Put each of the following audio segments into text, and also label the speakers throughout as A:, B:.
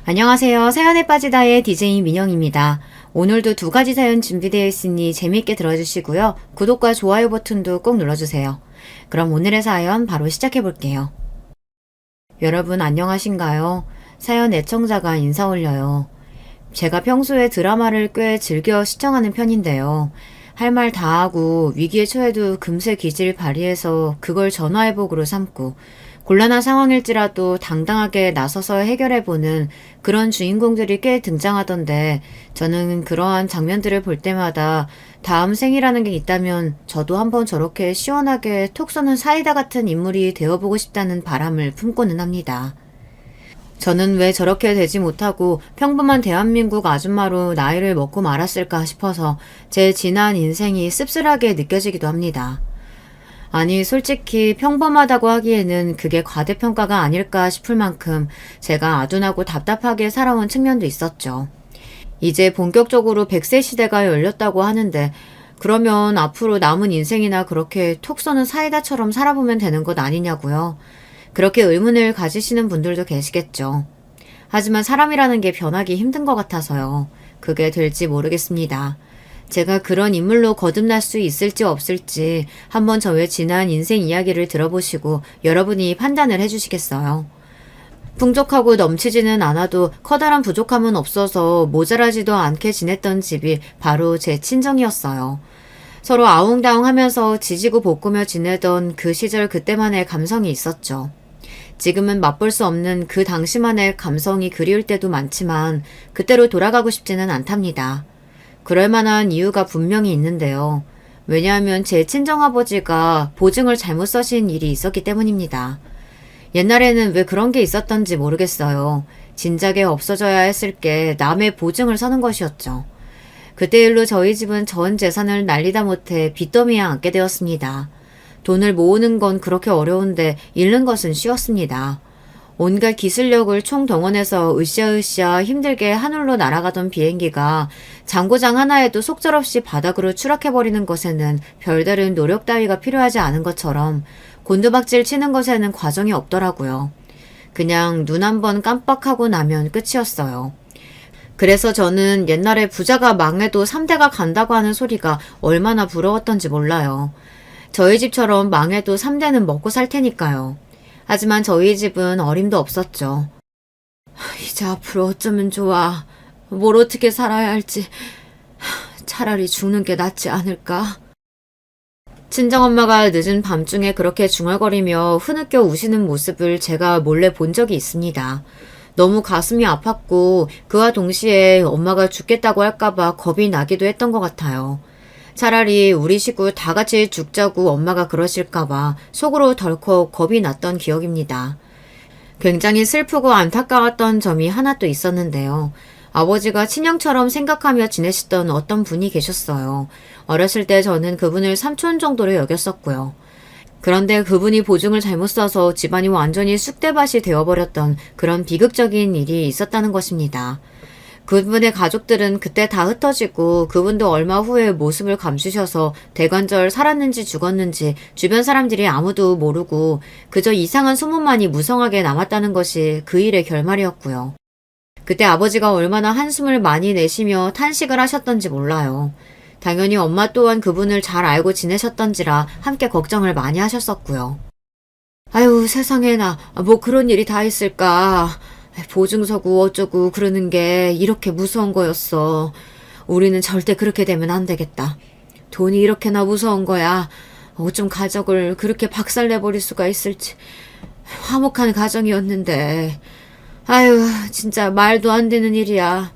A: 안녕하세요. 사연에 빠지다의 DJ 민영입니다. 오늘도 두 가지 사연 준비되어 있으니 재미있게 들어주시고요. 구독과 좋아요 버튼도 꼭 눌러주세요. 그럼 오늘의 사연 바로 시작해 볼게요. 여러분 안녕하신가요? 사연 애청자가 인사 올려요. 제가 평소에 드라마를 꽤 즐겨 시청하는 편인데요. 할 말 다 하고 위기에 처해도 금세 기질 발휘해서 그걸 전화위복으로 삼고 곤란한 상황일지라도 당당하게 나서서 해결해보는 그런 주인공들이 꽤 등장하던데 저는 그러한 장면들을 볼 때마다 다음 생이라는 게 있다면 저도 한번 저렇게 시원하게 톡 쏘는 사이다 같은 인물이 되어보고 싶다는 바람을 품고는 합니다. 저는 왜 저렇게 되지 못하고 평범한 대한민국 아줌마로 나이를 먹고 말았을까 싶어서 제 지난 인생이 씁쓸하게 느껴지기도 합니다. 아니, 솔직히 평범하다고 하기에는 그게 과대평가가 아닐까 싶을 만큼 제가 아둔하고 답답하게 살아온 측면도 있었죠. 이제 본격적으로 100세 시대가 열렸다고 하는데 그러면 앞으로 남은 인생이나 그렇게 톡 쏘는 사이다처럼 살아보면 되는 것 아니냐고요. 그렇게 의문을 가지시는 분들도 계시겠죠. 하지만 사람이라는 게 변하기 힘든 것 같아서요. 그게 될지 모르겠습니다. 제가 그런 인물로 거듭날 수 있을지 없을지 한번 저의 지난 인생 이야기를 들어보시고 여러분이 판단을 해주시겠어요. 풍족하고 넘치지는 않아도 커다란 부족함은 없어서 모자라지도 않게 지냈던 집이 바로 제 친정이었어요. 서로 아웅다웅 하면서 지지고 볶으며 지내던 그 시절 그때만의 감성이 있었죠. 지금은 맛볼 수 없는 그 당시만의 감성이 그리울 때도 많지만 그때로 돌아가고 싶지는 않답니다. 그럴 만한 이유가 분명히 있는데요. 왜냐하면 제 친정아버지가 보증을 잘못 써신 일이 있었기 때문입니다. 옛날에는 왜 그런 게 있었던지 모르겠어요. 진작에 없어져야 했을 게 남의 보증을 서는 것이었죠. 그때 일로 저희 집은 전 재산을 날리다 못해 빚더미에 앉게 되었습니다. 돈을 모으는 건 그렇게 어려운데 잃는 것은 쉬웠습니다. 온갖 기술력을 총동원해서 으쌰으쌰 힘들게 하늘로 날아가던 비행기가 장고장 하나에도 속절없이 바닥으로 추락해버리는 것에는 별다른 노력 따위가 필요하지 않은 것처럼 곤두박질 치는 것에는 과정이 없더라고요. 그냥 눈 한 번 깜빡하고 나면 끝이었어요. 그래서 저는 옛날에 부자가 망해도 3대가 간다고 하는 소리가 얼마나 부러웠던지 몰라요. 저희 집처럼 망해도 3대는 먹고 살 테니까요. 하지만 저희 집은 어림도 없었죠. 이제 앞으로 어쩌면 좋아. 뭘 어떻게 살아야 할지. 차라리 죽는 게 낫지 않을까? 친정엄마가 늦은 밤중에 그렇게 중얼거리며 흐느껴 우시는 모습을 제가 몰래 본 적이 있습니다. 너무 가슴이 아팠고 그와 동시에 엄마가 죽겠다고 할까봐 겁이 나기도 했던 것 같아요. 차라리 우리 식구 다 같이 죽자고 엄마가 그러실까봐 속으로 덜컥 겁이 났던 기억입니다. 굉장히 슬프고 안타까웠던 점이 하나 또 있었는데요. 아버지가 친형처럼 생각하며 지내시던 어떤 분이 계셨어요. 어렸을 때 저는 그분을 삼촌 정도로 여겼었고요. 그런데 그분이 보증을 잘못 써서 집안이 완전히 쑥대밭이 되어버렸던 그런 비극적인 일이 있었다는 것입니다. 그분의 가족들은 그때 다 흩어지고 그분도 얼마 후에 모습을 감추셔서 대관절 살았는지 죽었는지 주변 사람들이 아무도 모르고 그저 이상한 소문만이 무성하게 남았다는 것이 그 일의 결말이었고요. 그때 아버지가 얼마나 한숨을 많이 내쉬며 탄식을 하셨던지 몰라요. 당연히 엄마 또한 그분을 잘 알고 지내셨던지라 함께 걱정을 많이 하셨었고요. 아유 세상에나 뭐 그런 일이 다 있을까. 보증 서고 어쩌고 그러는 게 이렇게 무서운 거였어. 우리는 절대 그렇게 되면 안 되겠다. 돈이 이렇게나 무서운 거야. 어쩜 가족을 그렇게 박살내버릴 수가 있을지. 화목한 가정이었는데. 아유 진짜 말도 안 되는 일이야.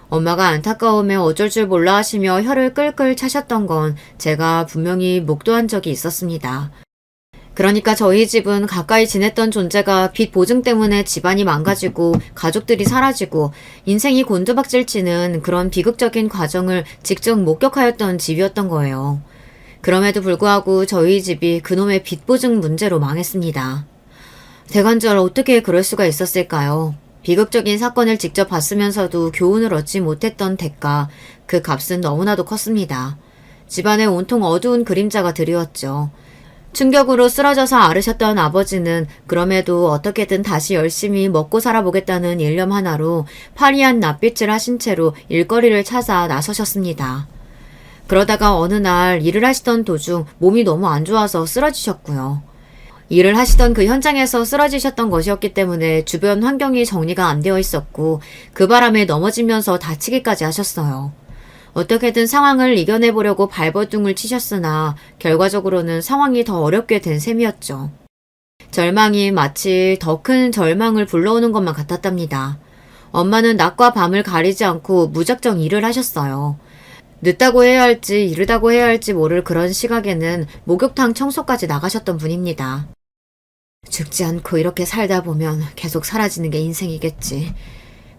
A: 엄마가 안타까움에 어쩔 줄 몰라 하시며 혀를 끌끌 차셨던 건 제가 분명히 목도한 적이 있었습니다. 그러니까 저희 집은 가까이 지냈던 존재가 빚 보증 때문에 집안이 망가지고 가족들이 사라지고 인생이 곤두박질 치는 그런 비극적인 과정을 직접 목격하였던 집이었던 거예요. 그럼에도 불구하고 저희 집이 그놈의 빚 보증 문제로 망했습니다. 대관절 어떻게 그럴 수가 있었을까요? 비극적인 사건을 직접 봤으면서도 교훈을 얻지 못했던 대가, 그 값은 너무나도 컸습니다. 집안에 온통 어두운 그림자가 드리웠죠. 충격으로 쓰러져서 앓으셨던 아버지는 그럼에도 어떻게든 다시 열심히 먹고 살아보겠다는 일념 하나로 파리한 낯빛을 하신 채로 일거리를 찾아 나서셨습니다. 그러다가 어느 날 일을 하시던 도중 몸이 너무 안 좋아서 쓰러지셨고요. 일을 하시던 그 현장에서 쓰러지셨던 것이었기 때문에 주변 환경이 정리가 안 되어 있었고 그 바람에 넘어지면서 다치기까지 하셨어요. 어떻게든 상황을 이겨내보려고 발버둥을 치셨으나 결과적으로는 상황이 더 어렵게 된 셈이었죠. 절망이 마치 더 큰 절망을 불러오는 것만 같았답니다. 엄마는 낮과 밤을 가리지 않고 무작정 일을 하셨어요. 늦다고 해야 할지 이르다고 해야 할지 모를 그런 시각에는 목욕탕 청소까지 나가셨던 분입니다. 죽지 않고 이렇게 살다 보면 계속 사라지는 게 인생이겠지.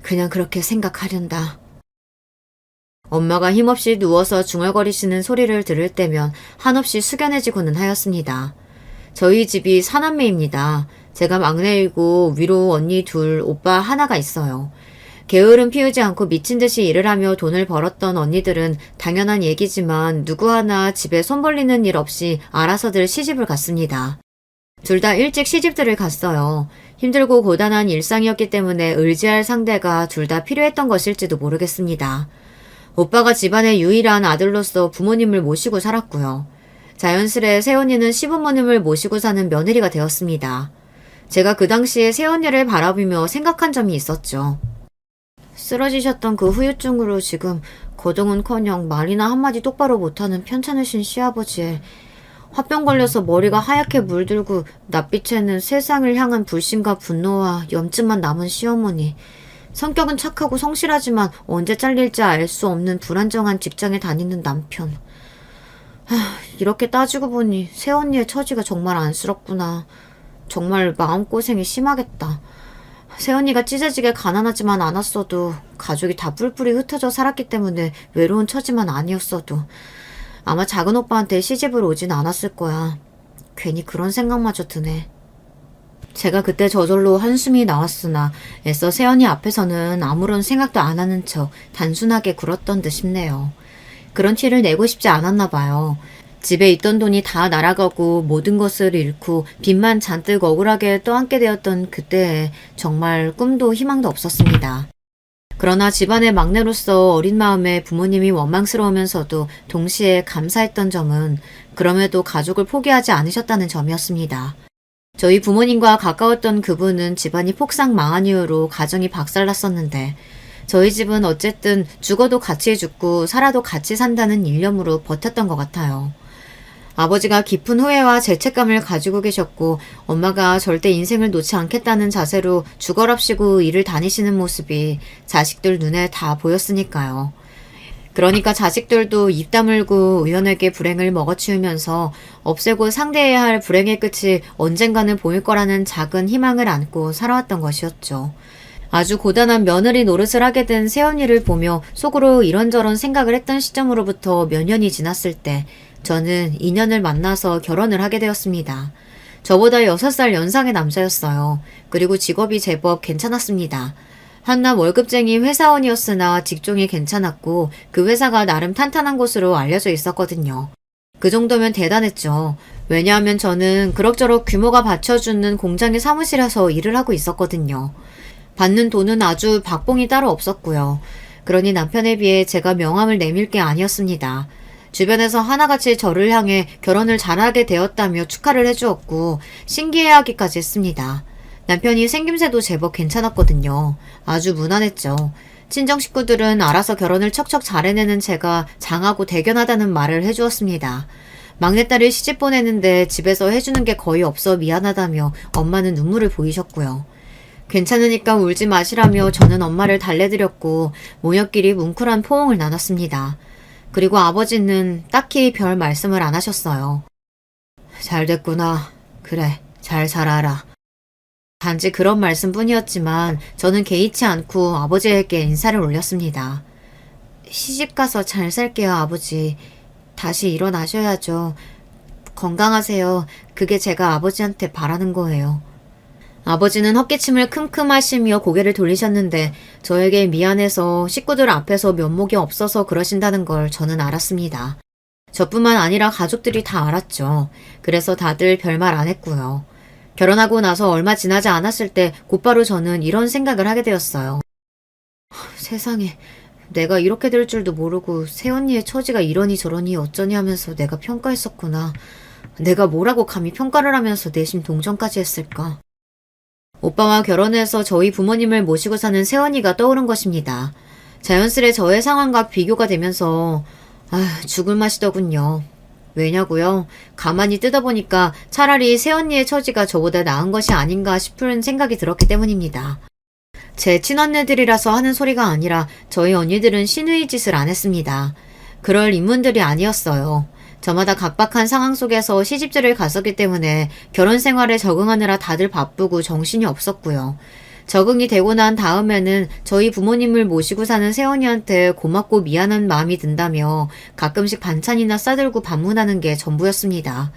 A: 그냥 그렇게 생각하련다. 엄마가 힘없이 누워서 중얼거리시는 소리를 들을 때면 한없이 숙연해지고는 하였습니다. 저희 집이 사남매입니다. 제가 막내이고 위로 언니 둘, 오빠 하나가 있어요. 게으름 피우지 않고 미친 듯이 일을 하며 돈을 벌었던 언니들은 당연한 얘기지만 누구 하나 집에 손 벌리는 일 없이 알아서들 시집을 갔습니다. 둘 다 일찍 시집들을 갔어요. 힘들고 고단한 일상이었기 때문에 의지할 상대가 둘 다 필요했던 것일지도 모르겠습니다. 오빠가 집안의 유일한 아들로서 부모님을 모시고 살았고요. 자연스레 새언니는 시부모님을 모시고 사는 며느리가 되었습니다. 제가 그 당시에 새언니를 바라보며 생각한 점이 있었죠. 쓰러지셨던 그 후유증으로 지금 거동은커녕 말이나 한마디 똑바로 못하는 편찮으신 시아버지에 화병 걸려서 머리가 하얗게 물들고 낯빛에는 세상을 향한 불신과 분노와 염증만 남은 시어머니, 성격은 착하고 성실하지만 언제 잘릴지 알 수 없는 불안정한 직장에 다니는 남편. 이렇게 따지고 보니 새언니의 처지가 정말 안쓰럽구나. 정말 마음고생이 심하겠다. 새언니가 찢어지게 가난하지만 않았어도 가족이 다 뿔뿔이 흩어져 살았기 때문에 외로운 처지만 아니었어도 아마 작은 오빠한테 시집을 오진 않았을 거야. 괜히 그런 생각마저 드네. 제가 그때 저절로 한숨이 나왔으나 애써 새언니 앞에서는 아무런 생각도 안 하는 척 단순하게 굴었던 듯 싶네요. 그런 티를 내고 싶지 않았나 봐요. 집에 있던 돈이 다 날아가고 모든 것을 잃고 빚만 잔뜩 억울하게 떠안게 되었던 그때에 정말 꿈도 희망도 없었습니다. 그러나 집안의 막내로서 어린 마음에 부모님이 원망스러우면서도 동시에 감사했던 점은 그럼에도 가족을 포기하지 않으셨다는 점이었습니다. 저희 부모님과 가까웠던 그분은 집안이 폭삭 망한 이후로 가정이 박살났었는데 저희 집은 어쨌든 죽어도 같이 죽고 살아도 같이 산다는 일념으로 버텼던 것 같아요. 아버지가 깊은 후회와 죄책감을 가지고 계셨고 엄마가 절대 인생을 놓지 않겠다는 자세로 죽어랍시고 일을 다니시는 모습이 자식들 눈에 다 보였으니까요. 그러니까 자식들도 입 다물고 의원에게 불행을 먹어치우면서 없애고 상대해야 할 불행의 끝이 언젠가는 보일 거라는 작은 희망을 안고 살아왔던 것이었죠. 아주 고단한 며느리 노릇을 하게 된 새언니를 보며 속으로 이런저런 생각을 했던 시점으로부터 몇 년이 지났을 때 저는 인연을 만나서 결혼을 하게 되었습니다. 저보다 6살 연상의 남자였어요. 그리고 직업이 제법 괜찮았습니다. 한낱 월급쟁이 회사원이었으나 직종이 괜찮았고 그 회사가 나름 탄탄한 곳으로 알려져 있었거든요. 그 정도면 대단했죠. 왜냐하면 저는 그럭저럭 규모가 받쳐주는 공장의 사무실에서 일을 하고 있었거든요. 받는 돈은 아주 박봉이 따로 없었고요. 그러니 남편에 비해 제가 명함을 내밀 게 아니었습니다. 주변에서 하나같이 저를 향해 결혼을 잘하게 되었다며 축하를 해주었고 신기해하기까지 했습니다. 남편이 생김새도 제법 괜찮았거든요. 아주 무난했죠. 친정 식구들은 알아서 결혼을 척척 잘해내는 제가 장하고 대견하다는 말을 해주었습니다. 막내딸을 시집 보내는데 집에서 해주는 게 거의 없어 미안하다며 엄마는 눈물을 보이셨고요. 괜찮으니까 울지 마시라며 저는 엄마를 달래드렸고 모녀끼리 뭉클한 포옹을 나눴습니다. 그리고 아버지는 딱히 별 말씀을 안 하셨어요. 잘 됐구나. 그래, 잘 살아라. 단지 그런 말씀뿐이었지만 저는 개의치 않고 아버지에게 인사를 올렸습니다. 시집가서 잘 살게요, 아버지. 다시 일어나셔야죠. 건강하세요. 그게 제가 아버지한테 바라는 거예요. 아버지는 헛기침을 큼큼 하시며 고개를 돌리셨는데 저에게 미안해서 식구들 앞에서 면목이 없어서 그러신다는 걸 저는 알았습니다. 저뿐만 아니라 가족들이 다 알았죠. 그래서 다들 별말 안 했고요. 결혼하고 나서 얼마 지나지 않았을 때 곧바로 저는 이런 생각을 하게 되었어요. 세상에, 내가 이렇게 될 줄도 모르고 새언니의 처지가 이러니 저러니 어쩌니 하면서 내가 평가했었구나. 내가 뭐라고 감히 평가를 하면서 내심 동정까지 했을까. 오빠와 결혼해서 저희 부모님을 모시고 사는 새언니가 떠오른 것입니다. 자연스레 저의 상황과 비교가 되면서 죽을 맛이더군요. 왜냐고요? 가만히 뜯어보니까 차라리 새언니의 처지가 저보다 나은 것이 아닌가 싶은 생각이 들었기 때문입니다. 제 친언니들이라서 하는 소리가 아니라 저희 언니들은 신의 짓을 안 했습니다. 그럴 인문들이 아니었어요. 저마다 각박한 상황 속에서 시집들을 갔었기 때문에 결혼 생활에 적응하느라 다들 바쁘고 정신이 없었고요. 적응이 되고 난 다음에는 저희 부모님을 모시고 사는 새언니한테 고맙고 미안한 마음이 든다며 가끔씩 반찬이나 싸들고 방문하는 게 전부였습니다.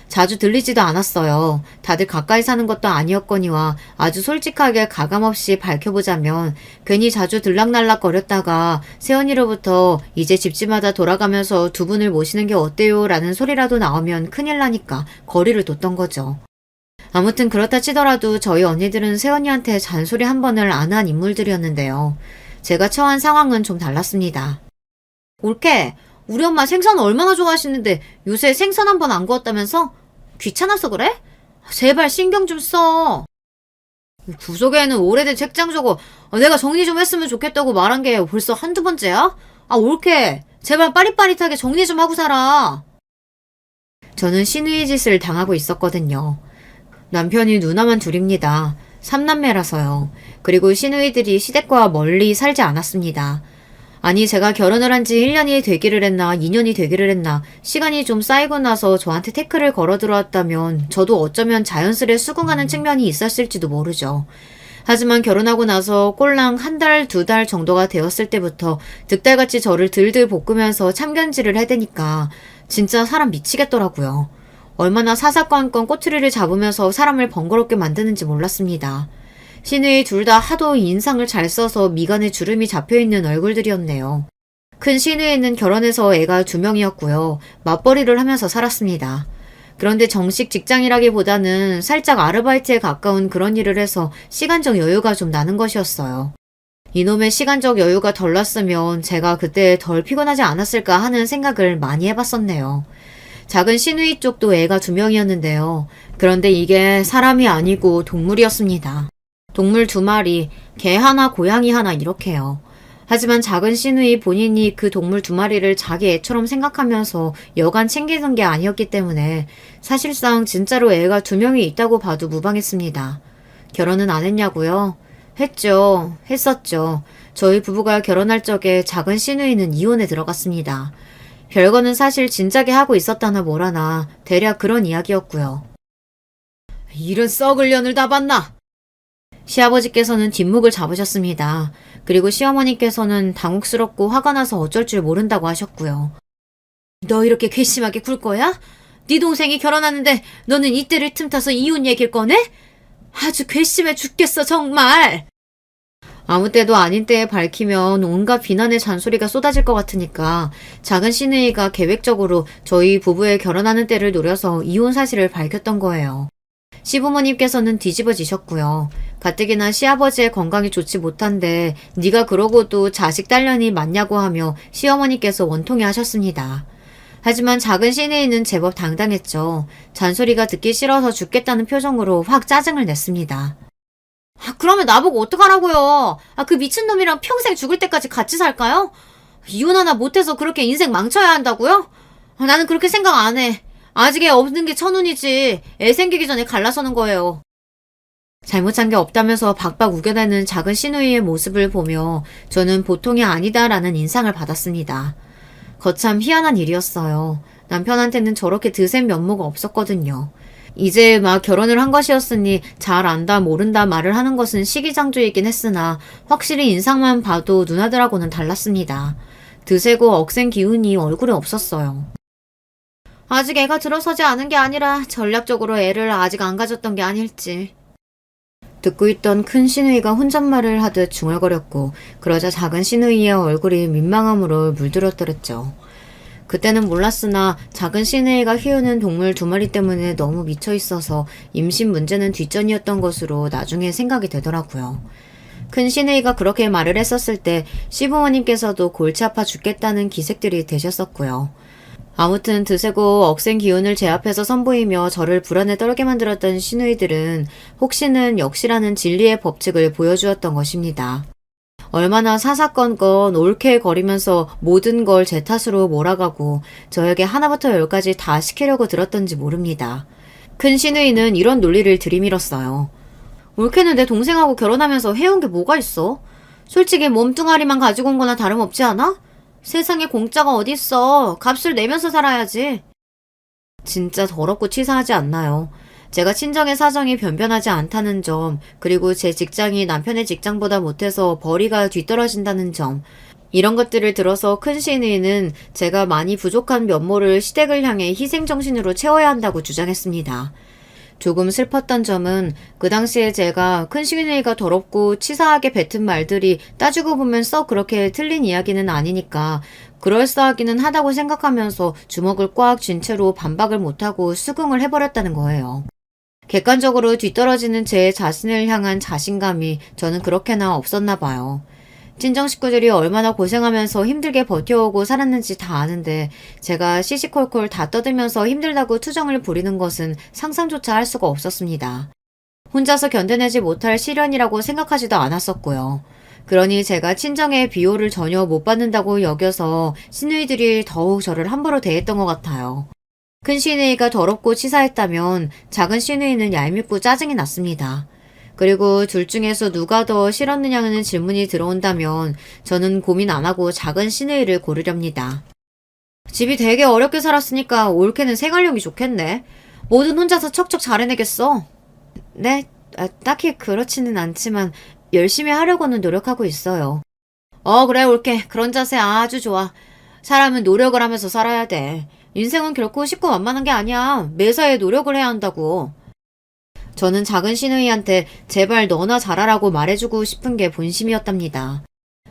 A: 자주 들리지도 않았어요. 다들 가까이 사는 것도 아니었거니와 아주 솔직하게 가감없이 밝혀보자면 괜히 자주 들락날락 거렸다가 새언니로부터 이제 집집마다 돌아가면서 두 분을 모시는 게 어때요? 라는 소리라도 나오면 큰일 나니까 거리를 뒀던 거죠. 아무튼 그렇다 치더라도 저희 언니들은 새언니한테 잔소리 한 번을 안 한 인물들이었는데요. 제가 처한 상황은 좀 달랐습니다. 올케, 우리 엄마 생선 얼마나 좋아하시는데 요새 생선 한 번 안 구웠다면서? 귀찮아서 그래? 제발 신경 좀 써. 구석에는 오래된 책장 저거 내가 정리 좀 했으면 좋겠다고 말한 게 벌써 한두 번째야? 올케, 제발 빠릿빠릿하게 정리 좀 하고 살아. 저는 신의 짓을 당하고 있었거든요. 남편이 누나만 둘입니다. 3남매라서요. 그리고 시누이들이 시댁과 멀리 살지 않았습니다. 아니 제가 결혼을 한 지 1년이 되기를 했나 2년이 되기를 했나 시간이 좀 쌓이고 나서 저한테 태클을 걸어 들어왔다면 저도 어쩌면 자연스레 수긍하는 측면이 있었을지도 모르죠. 하지만 결혼하고 나서 꼴랑 한 달, 두 달 정도가 되었을 때부터 득달같이 저를 들들 볶으면서 참견질을 해대니까 진짜 사람 미치겠더라고요. 얼마나 사사건건 꼬투리를 잡으면서 사람을 번거롭게 만드는지 몰랐습니다. 시누이 둘 다 하도 인상을 잘 써서 미간에 주름이 잡혀있는 얼굴들이었네요. 큰 시누이는 결혼해서 애가 2명이었고요. 맞벌이를 하면서 살았습니다. 그런데 정식 직장이라기보다는 살짝 아르바이트에 가까운 그런 일을 해서 시간적 여유가 좀 나는 것이었어요. 이놈의 시간적 여유가 덜 났으면 제가 그때 덜 피곤하지 않았을까 하는 생각을 많이 해봤었네요. 작은 시누이 쪽도 애가 2명이었는데요. 그런데 이게 사람이 아니고 동물이었습니다. 동물 2마리, 개 하나, 고양이 하나 이렇게요. 하지만 작은 시누이 본인이 그 동물 2마리를 자기 애처럼 생각하면서 여간 챙기는 게 아니었기 때문에 사실상 진짜로 애가 2명이 있다고 봐도 무방했습니다. 결혼은 안 했냐고요? 했죠. 했었죠. 저희 부부가 결혼할 적에 작은 시누이는 이혼에 들어갔습니다. 별거는 사실 진작에 하고 있었다나 뭐라나 대략 그런 이야기였고요. 이런 썩을 년을 다 봤나? 시아버지께서는 뒷목을 잡으셨습니다. 그리고 시어머니께서는 당혹스럽고 화가 나서 어쩔 줄 모른다고 하셨고요. 너 이렇게 괘씸하게 굴 거야? 네 동생이 결혼하는데 너는 이때를 틈타서 이혼 얘기를 꺼내? 아주 괘씸해 죽겠어 정말. 아무 때도 아닌 때에 밝히면 온갖 비난의 잔소리가 쏟아질 것 같으니까 작은 시누이가 계획적으로 저희 부부의 결혼하는 때를 노려서 이혼 사실을 밝혔던 거예요. 시부모님께서는 뒤집어지셨고요. 가뜩이나 시아버지의 건강이 좋지 못한데 네가 그러고도 자식 딸년이 맞냐고 하며 시어머니께서 원통해 하셨습니다. 하지만 작은 시누이는 제법 당당했죠. 잔소리가 듣기 싫어서 죽겠다는 표정으로 확 짜증을 냈습니다. 그러면 나보고 어떡하라고요? 그 미친놈이랑 평생 죽을 때까지 같이 살까요? 이혼 하나 못해서 그렇게 인생 망쳐야 한다고요? 나는 그렇게 생각 안 해. 아직 애 없는 게 천운이지. 애 생기기 전에 갈라서는 거예요. 잘못한 게 없다면서 박박 우겨대는 작은 시누이의 모습을 보며 저는 보통이 아니다라는 인상을 받았습니다. 거참 희한한 일이었어요. 남편한테는 저렇게 드센 면모가 없었거든요. 이제 막 결혼을 한 것이었으니 잘 안다 모른다 말을 하는 것은 시기장조이긴 했으나 확실히 인상만 봐도 누나들하고는 달랐습니다. 드세고 억센 기운이 얼굴에 없었어요. 아직 애가 들어서지 않은 게 아니라 전략적으로 애를 아직 안 가졌던 게 아닐지. 듣고 있던 큰 시누이가 혼잣말을 하듯 중얼거렸고 그러자 작은 시누이의 얼굴이 민망함으로 물들었더랬죠. 그때는 몰랐으나 작은 시누이가 키우는 동물 2마리 때문에 너무 미쳐 있어서 임신 문제는 뒷전이었던 것으로 나중에 생각이 되더라고요. 큰 시누이가 그렇게 말을 했었을 때 시부모님께서도 골치 아파 죽겠다는 기색들이 되셨었고요. 아무튼 드세고 억센 기운을 제 앞에서 선보이며 저를 불안에 떨게 만들었던 시누이들은 혹시는 역시라는 진리의 법칙을 보여주었던 것입니다. 얼마나 사사건건 올케거리면서 모든 걸 제 탓으로 몰아가고 저에게 하나부터 열까지 다 시키려고 들었던지 모릅니다. 큰 시누이는 이런 논리를 들이밀었어요. 올케는 내 동생하고 결혼하면서 해온 게 뭐가 있어? 솔직히 몸뚱아리만 가지고 온 거나 다름없지 않아? 세상에 공짜가 어딨어. 값을 내면서 살아야지. 진짜 더럽고 치사하지 않나요? 제가 친정의 사정이 변변하지 않다는 점, 그리고 제 직장이 남편의 직장보다 못해서 벌이가 뒤떨어진다는 점, 이런 것들을 들어서 큰 시누이는 제가 많이 부족한 면모를 시댁을 향해 희생정신으로 채워야 한다고 주장했습니다. 조금 슬펐던 점은 그 당시에 제가 큰 시누이가 더럽고 치사하게 뱉은 말들이 따지고 보면 썩 그렇게 틀린 이야기는 아니니까 그럴싸하기는 하다고 생각하면서 주먹을 꽉 쥔 채로 반박을 못하고 수긍을 해버렸다는 거예요. 객관적으로 뒤떨어지는 제 자신을 향한 자신감이 저는 그렇게나 없었나 봐요. 친정 식구들이 얼마나 고생하면서 힘들게 버텨오고 살았는지 다 아는데 제가 시시콜콜 다 떠들면서 힘들다고 투정을 부리는 것은 상상조차 할 수가 없었습니다. 혼자서 견뎌내지 못할 시련이라고 생각하지도 않았었고요. 그러니 제가 친정의 비호를 전혀 못 받는다고 여겨서 시누이들이 더욱 저를 함부로 대했던 것 같아요. 큰 시누이가 더럽고 치사했다면 작은 시누이는 얄밉고 짜증이 났습니다. 그리고 둘 중에서 누가 더 싫었느냐는 질문이 들어온다면 저는 고민 안 하고 작은 시누이를 고르렵니다. 집이 되게 어렵게 살았으니까 올케는 생활력이 좋겠네. 뭐든 혼자서 척척 잘해내겠어. 네? 딱히 그렇지는 않지만 열심히 하려고는 노력하고 있어요. 그래 올케. 그런 자세 아주 좋아. 사람은 노력을 하면서 살아야 돼. 인생은 결코 쉽고 만만한 게 아니야. 매사에 노력을 해야 한다고. 저는 작은 시누이한테 제발 너나 잘하라고 말해주고 싶은 게 본심이었답니다.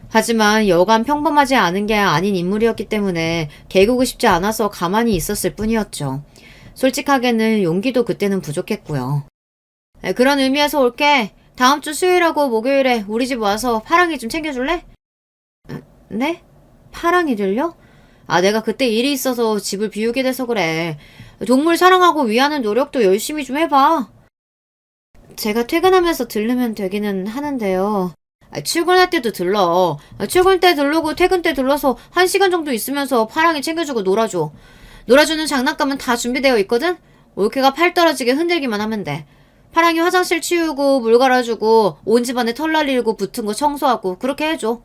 A: 하지만 여간 평범하지 않은 게 아닌 인물이었기 때문에 개구고 싶지 않아서 가만히 있었을 뿐이었죠. 솔직하게는 용기도 그때는 부족했고요. 그런 의미에서 올게. 다음 주 수요일하고 목요일에 우리 집 와서 파랑이 좀 챙겨줄래? 네? 파랑이를요? 내가 그때 일이 있어서 집을 비우게 돼서 그래. 동물 사랑하고 위하는 노력도 열심히 좀 해봐. 제가 퇴근하면서 들르면 되기는 하는데요. 출근할 때도 들러. 출근 때 들르고 퇴근 때 들러서 1시간 정도 있으면서 파랑이 챙겨주고 놀아줘. 놀아주는 장난감은 다 준비되어 있거든? 올케가 팔 떨어지게 흔들기만 하면 돼. 파랑이 화장실 치우고 물 갈아주고 온 집안에 털 날리고 붙은 거 청소하고 그렇게 해줘.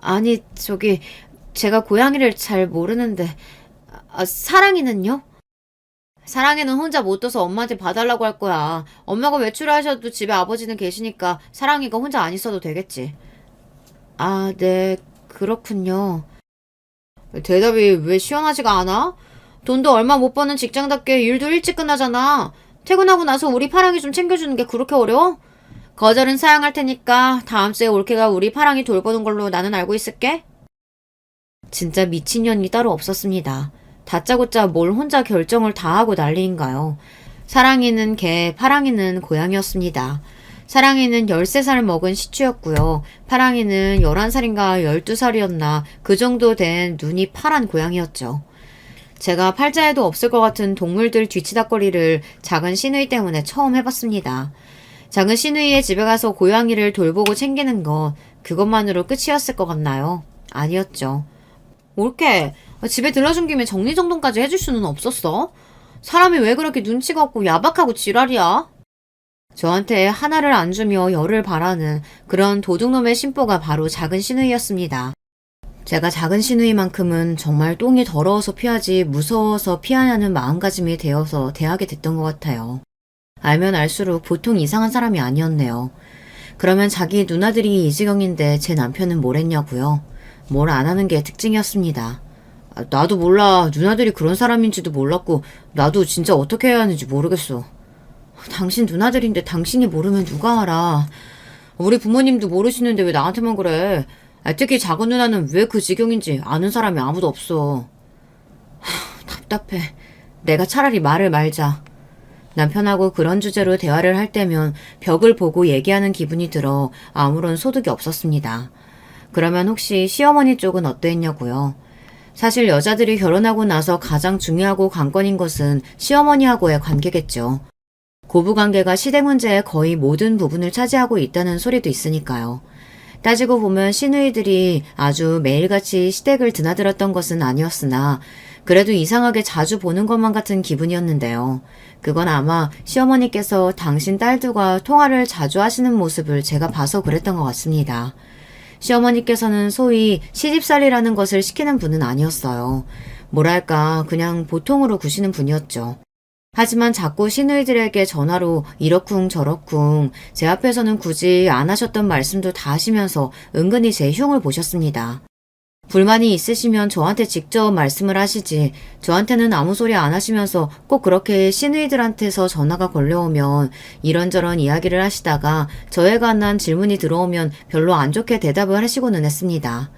A: 아니 제가 고양이를 잘 모르는데 사랑이는요? 사랑이는 혼자 못 둬서 엄마한테 봐달라고 할 거야. 엄마가 외출하셔도 집에 아버지는 계시니까 사랑이가 혼자 안 있어도 되겠지. 네, 그렇군요. 대답이 왜 시원하지가 않아? 돈도 얼마 못 버는 직장답게 일도 일찍 끝나잖아. 퇴근하고 나서 우리 파랑이 좀 챙겨주는 게 그렇게 어려워? 거절은 사양할 테니까 다음 주에 올케가 우리 파랑이 돌보는 걸로 나는 알고 있을게. 진짜 미친년이 따로 없었습니다. 다짜고짜 뭘 혼자 결정을 다 하고 난리인가요? 사랑이는 개, 파랑이는 고양이였습니다. 사랑이는 13살 먹은 시추였고요. 파랑이는 11살인가 12살이었나 그 정도 된 눈이 파란 고양이였죠. 제가 팔자에도 없을 것 같은 동물들 뒤치다거리를 작은 시누이 때문에 처음 해봤습니다. 작은 시누이의 집에 가서 고양이를 돌보고 챙기는 것, 그것만으로 끝이었을 것 같나요? 아니었죠. 올케, 집에 들러준 김에 정리정돈까지 해줄 수는 없었어? 사람이 왜 그렇게 눈치가 없고 야박하고 지랄이야? 저한테 하나를 안 주며 열을 발하는 그런 도둑놈의 심보가 바로 작은 시누이였습니다. 제가 작은 시누이만큼은 정말 똥이 더러워서 피하지 무서워서 피하냐는 마음가짐이 되어서 대하게 됐던 것 같아요. 알면 알수록 보통 이상한 사람이 아니었네요. 그러면 자기 누나들이 이 지경인데 제 남편은 뭘 했냐고요? 뭘 안 하는 게 특징이었습니다. 나도 몰라. 누나들이 그런 사람인지도 몰랐고 나도 진짜 어떻게 해야 하는지 모르겠어. 당신 누나들인데 당신이 모르면 누가 알아. 우리 부모님도 모르시는데 왜 나한테만 그래. 특히 작은 누나는 왜 그 지경인지 아는 사람이 아무도 없어. 답답해. 내가 차라리 말을 말자. 남편하고 그런 주제로 대화를 할 때면 벽을 보고 얘기하는 기분이 들어 아무런 소득이 없었습니다. 그러면 혹시 시어머니 쪽은 어떠했냐고요? 사실 여자들이 결혼하고 나서 가장 중요하고 관건인 것은 시어머니하고의 관계겠죠. 고부관계가 시댁 문제의 거의 모든 부분을 차지하고 있다는 소리도 있으니까요. 따지고 보면 시누이들이 아주 매일같이 시댁을 드나들었던 것은 아니었으나 그래도 이상하게 자주 보는 것만 같은 기분이었는데요. 그건 아마 시어머니께서 당신 딸들과 통화를 자주 하시는 모습을 제가 봐서 그랬던 것 같습니다. 시어머니께서는 소위 시집살이라는 것을 시키는 분은 아니었어요. 뭐랄까 그냥 보통으로 구시는 분이었죠. 하지만 자꾸 시누이들에게 전화로 이러쿵 저러쿵 제 앞에서는 굳이 안 하셨던 말씀도 다 하시면서 은근히 제 흉을 보셨습니다. 불만이 있으시면 저한테 직접 말씀을 하시지 저한테는 아무 소리 안 하시면서 꼭 그렇게 시누이들한테서 전화가 걸려오면 이런저런 이야기를 하시다가 저에 관한 질문이 들어오면 별로 안 좋게 대답을 하시고는 했습니다.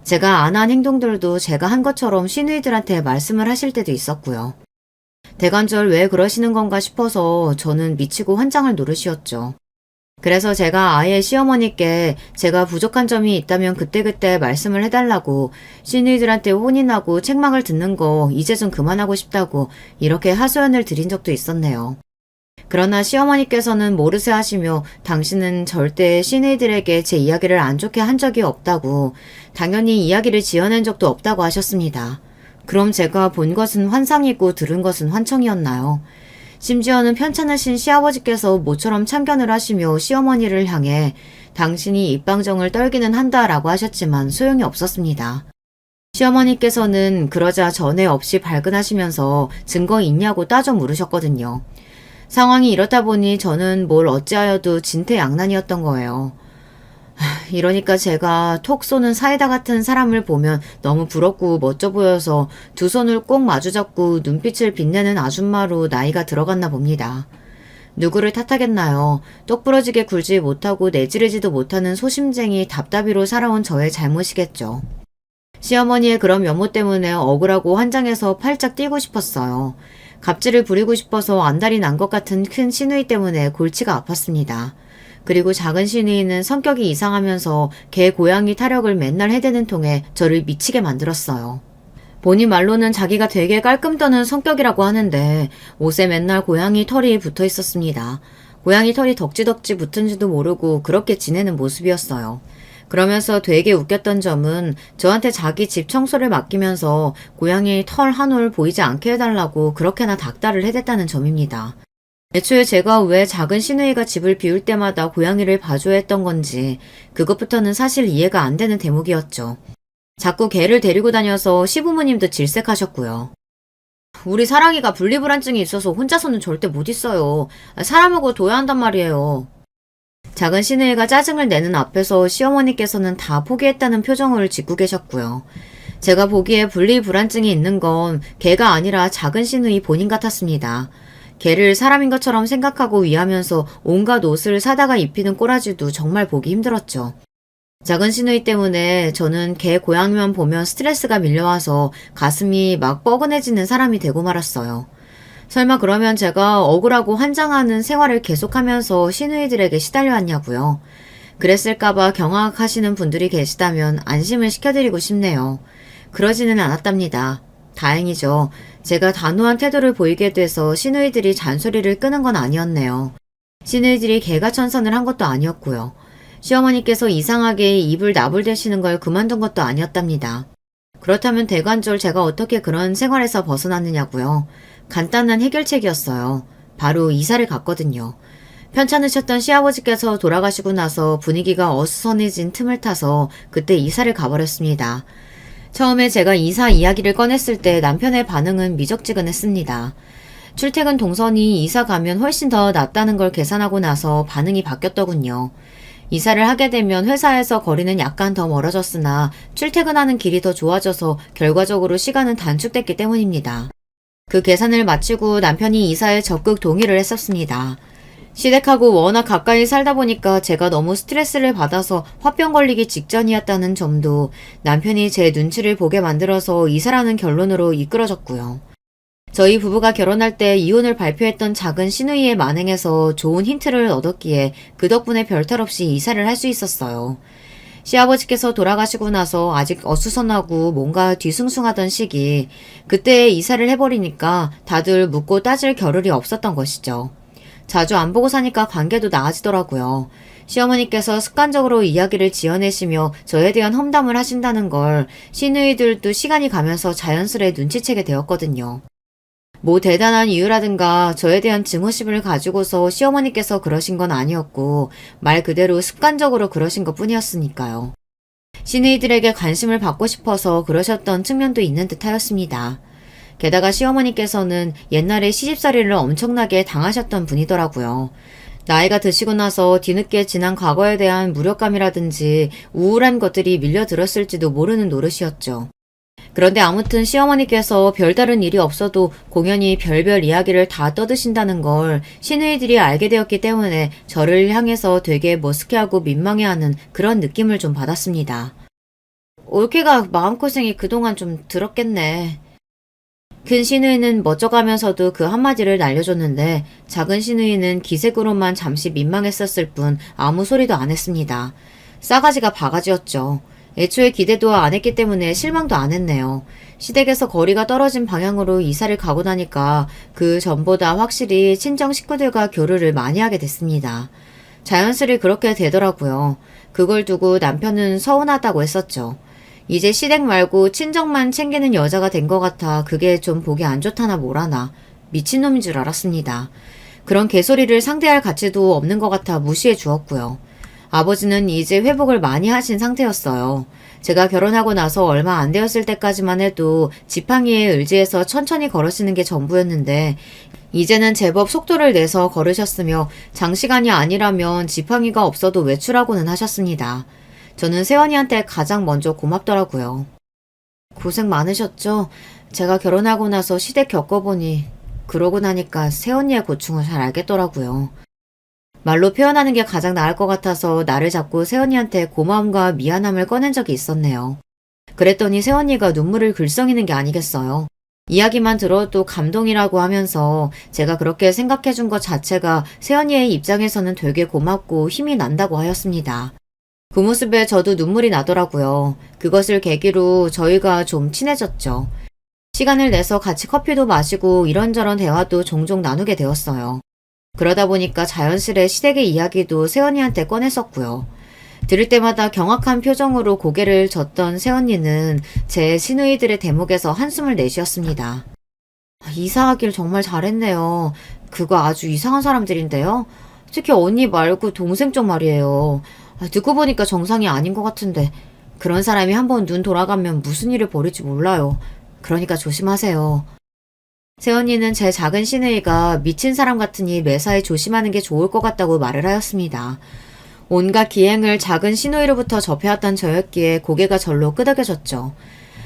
A: 제가 안 한 행동들도 제가 한 것처럼 시누이들한테 말씀을 하실 때도 있었고요. 대관절 왜 그러시는 건가 싶어서 저는 미치고 환장을 노릇이었죠. 그래서 제가 아예 시어머니께 제가 부족한 점이 있다면 그때그때 말씀을 해달라고 시누이들한테 혼인하고 책망을 듣는 거 이제 좀 그만하고 싶다고 이렇게 하소연을 드린 적도 있었네요. 그러나 시어머니께서는 모르쇠 하시며 당신은 절대 시누이들에게 제 이야기를 안 좋게 한 적이 없다고 당연히 이야기를 지어낸 적도 없다고 하셨습니다. 그럼 제가 본 것은 환상이고 들은 것은 환청이었나요? 심지어는 편찮으신 시아버지께서 모처럼 참견을 하시며 시어머니를 향해 당신이 입방정을 떨기는 한다라고 하셨지만 소용이 없었습니다. 시어머니께서는 그러자 전에 없이 발끈하시면서 증거 있냐고 따져 물으셨거든요. 상황이 이렇다 보니 저는 뭘 어찌하여도 진퇴양난이었던 거예요. 이러니까 제가 톡 쏘는 사이다 같은 사람을 보면 너무 부럽고 멋져 보여서 두 손을 꼭 마주잡고 눈빛을 빛내는 아줌마로 나이가 들어갔나 봅니다. 누구를 탓하겠나요? 똑부러지게 굴지 못하고 내지르지도 못하는 소심쟁이 답답이로 살아온 저의 잘못이겠죠. 시어머니의 그런 면모 때문에 억울하고 환장해서 팔짝 뛰고 싶었어요. 갑질을 부리고 싶어서 안달이 난 것 같은 큰 시누이 때문에 골치가 아팠습니다. 그리고 작은 시누이는 성격이 이상하면서 개 고양이 타령을 맨날 해대는 통에 저를 미치게 만들었어요. 본인 말로는 자기가 되게 깔끔 떠는 성격이라고 하는데 옷에 맨날 고양이 털이 붙어 있었습니다. 고양이 털이 덕지덕지 붙은지도 모르고 그렇게 지내는 모습이었어요. 그러면서 되게 웃겼던 점은 저한테 자기 집 청소를 맡기면서 고양이 털 한 올 보이지 않게 해달라고 그렇게나 닥달을 해댔다는 점입니다. 애초에 제가 왜 작은 시누이가 집을 비울 때마다 고양이를 봐줘야 했던 건지 그것부터는 사실 이해가 안 되는 대목이었죠. 자꾸 개를 데리고 다녀서 시부모님도 질색하셨고요. 우리 사랑이가 분리불안증이 있어서 혼자서는 절대 못 있어요. 사람하고 둬야 한단 말이에요. 작은 시누이가 짜증을 내는 앞에서 시어머니께서는 다 포기했다는 표정을 짓고 계셨고요. 제가 보기에 분리불안증이 있는 건 개가 아니라 작은 시누이 본인 같았습니다. 개를 사람인 것처럼 생각하고 위하면서 온갖 옷을 사다가 입히는 꼬라지도 정말 보기 힘들었죠. 작은 시누이 때문에 저는 개 고양이만 보면 스트레스가 밀려와서 가슴이 막 뻐근해지는 사람이 되고 말았어요. 설마 그러면 제가 억울하고 환장하는 생활을 계속하면서 시누이들에게 시달려왔냐고요. 그랬을까봐 경악하시는 분들이 계시다면 안심을 시켜드리고 싶네요. 그러지는 않았답니다. 다행이죠. 제가 단호한 태도를 보이게 돼서 시누이들이 잔소리를 끄는 건 아니었네요. 시누이들이 개가천선을 한 것도 아니었고요. 시어머니께서 이상하게 입을 나불대시는 걸 그만둔 것도 아니었답니다. 그렇다면 대관절 제가 어떻게 그런 생활에서 벗어났느냐고요. 간단한 해결책이었어요. 바로 이사를 갔거든요. 편찮으셨던 시아버지께서 돌아가시고 나서 분위기가 어수선해진 틈을 타서 그때 이사를 가버렸습니다. 처음에 제가 이사 이야기를 꺼냈을 때 남편의 반응은 미적지근했습니다. 출퇴근 동선이 이사 가면 훨씬 더 낫다는 걸 계산하고 나서 반응이 바뀌었더군요. 이사를 하게 되면 회사에서 거리는 약간 더 멀어졌으나 출퇴근하는 길이 더 좋아져서 결과적으로 시간은 단축됐기 때문입니다. 그 계산을 마치고 남편이 이사에 적극 동의를 했었습니다. 시댁하고 워낙 가까이 살다 보니까 제가 너무 스트레스를 받아서 화병 걸리기 직전이었다는 점도 남편이 제 눈치를 보게 만들어서 이사라는 결론으로 이끌어졌고요. 저희 부부가 결혼할 때 이혼을 발표했던 작은 시누이의 만행에서 좋은 힌트를 얻었기에 그 덕분에 별탈 없이 이사를 할 수 있었어요. 시아버지께서 돌아가시고 나서 아직 어수선하고 뭔가 뒤숭숭하던 시기, 그때 이사를 해버리니까 다들 묻고 따질 겨를이 없었던 것이죠. 자주 안 보고 사니까 관계도 나아지더라고요. 시어머니께서 습관적으로 이야기를 지어내시며 저에 대한 험담을 하신다는 걸 시누이들도 시간이 가면서 자연스레 눈치채게 되었거든요. 뭐 대단한 이유라든가 저에 대한 증오심을 가지고서 시어머니께서 그러신 건 아니었고 말 그대로 습관적으로 그러신 것 뿐이었으니까요. 시누이들에게 관심을 받고 싶어서 그러셨던 측면도 있는 듯 하였습니다. 게다가 시어머니께서는 옛날에 시집살이를 엄청나게 당하셨던 분이더라고요. 나이가 드시고 나서 뒤늦게 지난 과거에 대한 무력감이라든지 우울한 것들이 밀려들었을지도 모르는 노릇이었죠. 그런데 아무튼 시어머니께서 별다른 일이 없어도 공연히 별별 이야기를 다 떠드신다는 걸 시누이들이 알게 되었기 때문에 저를 향해서 되게 머쓱해하고 민망해하는 그런 느낌을 좀 받았습니다. 올케가 마음고생이 그동안 좀 들었겠네. 큰 시누이는 멋져가면서도 그 한마디를 날려줬는데 작은 시누이는 기색으로만 잠시 민망했었을 뿐 아무 소리도 안 했습니다. 싸가지가 바가지였죠. 애초에 기대도 안 했기 때문에 실망도 안 했네요. 시댁에서 거리가 떨어진 방향으로 이사를 가고 나니까 그 전보다 확실히 친정 식구들과 교류를 많이 하게 됐습니다. 자연스레 그렇게 되더라고요. 그걸 두고 남편은 서운하다고 했었죠. 이제 시댁 말고 친정만 챙기는 여자가 된 것 같아 그게 좀 보기 안 좋다나 뭐라나. 미친놈인 줄 알았습니다. 그런 개소리를 상대할 가치도 없는 것 같아 무시해 주었고요. 아버지는 이제 회복을 많이 하신 상태였어요. 제가 결혼하고 나서 얼마 안 되었을 때까지만 해도 지팡이에 의지해서 천천히 걸으시는 게 전부였는데 이제는 제법 속도를 내서 걸으셨으며 장시간이 아니라면 지팡이가 없어도 외출하고는 하셨습니다. 저는 세원이한테 가장 먼저 고맙더라고요. 고생 많으셨죠? 제가 결혼하고 나서 시댁 겪어보니 그러고 나니까 세원이의 고충을 잘 알겠더라고요. 말로 표현하는 게 가장 나을 것 같아서 나를 잡고 세언니한테 고마움과 미안함을 꺼낸 적이 있었네요. 그랬더니 세언니가 눈물을 글썽이는 게 아니겠어요. 이야기만 들어도 감동이라고 하면서 제가 그렇게 생각해준 것 자체가 세언니의 입장에서는 되게 고맙고 힘이 난다고 하였습니다. 그 모습에 저도 눈물이 나더라고요. 그것을 계기로 저희가 좀 친해졌죠. 시간을 내서 같이 커피도 마시고 이런저런 대화도 종종 나누게 되었어요. 그러다 보니까 자연스레 시댁의 이야기도 세언니한테 꺼냈었고요. 들을 때마다 경악한 표정으로 고개를 젓던 세언니는 제 시누이들의 대목에서 한숨을 내쉬었습니다. 이사하길 정말 잘했네요. 그거 아주 이상한 사람들인데요. 특히 언니 말고 동생 쪽 말이에요. 듣고 보니까 정상이 아닌 것 같은데 그런 사람이 한번 눈 돌아가면 무슨 일을 벌일지 몰라요. 그러니까 조심하세요. 세언니는 제 작은 시누이가 미친 사람 같으니 매사에 조심하는 게 좋을 것 같다고 말을 하였습니다. 온갖 기행을 작은 시누이로부터 접해왔던 저였기에 고개가 절로 끄덕여졌죠.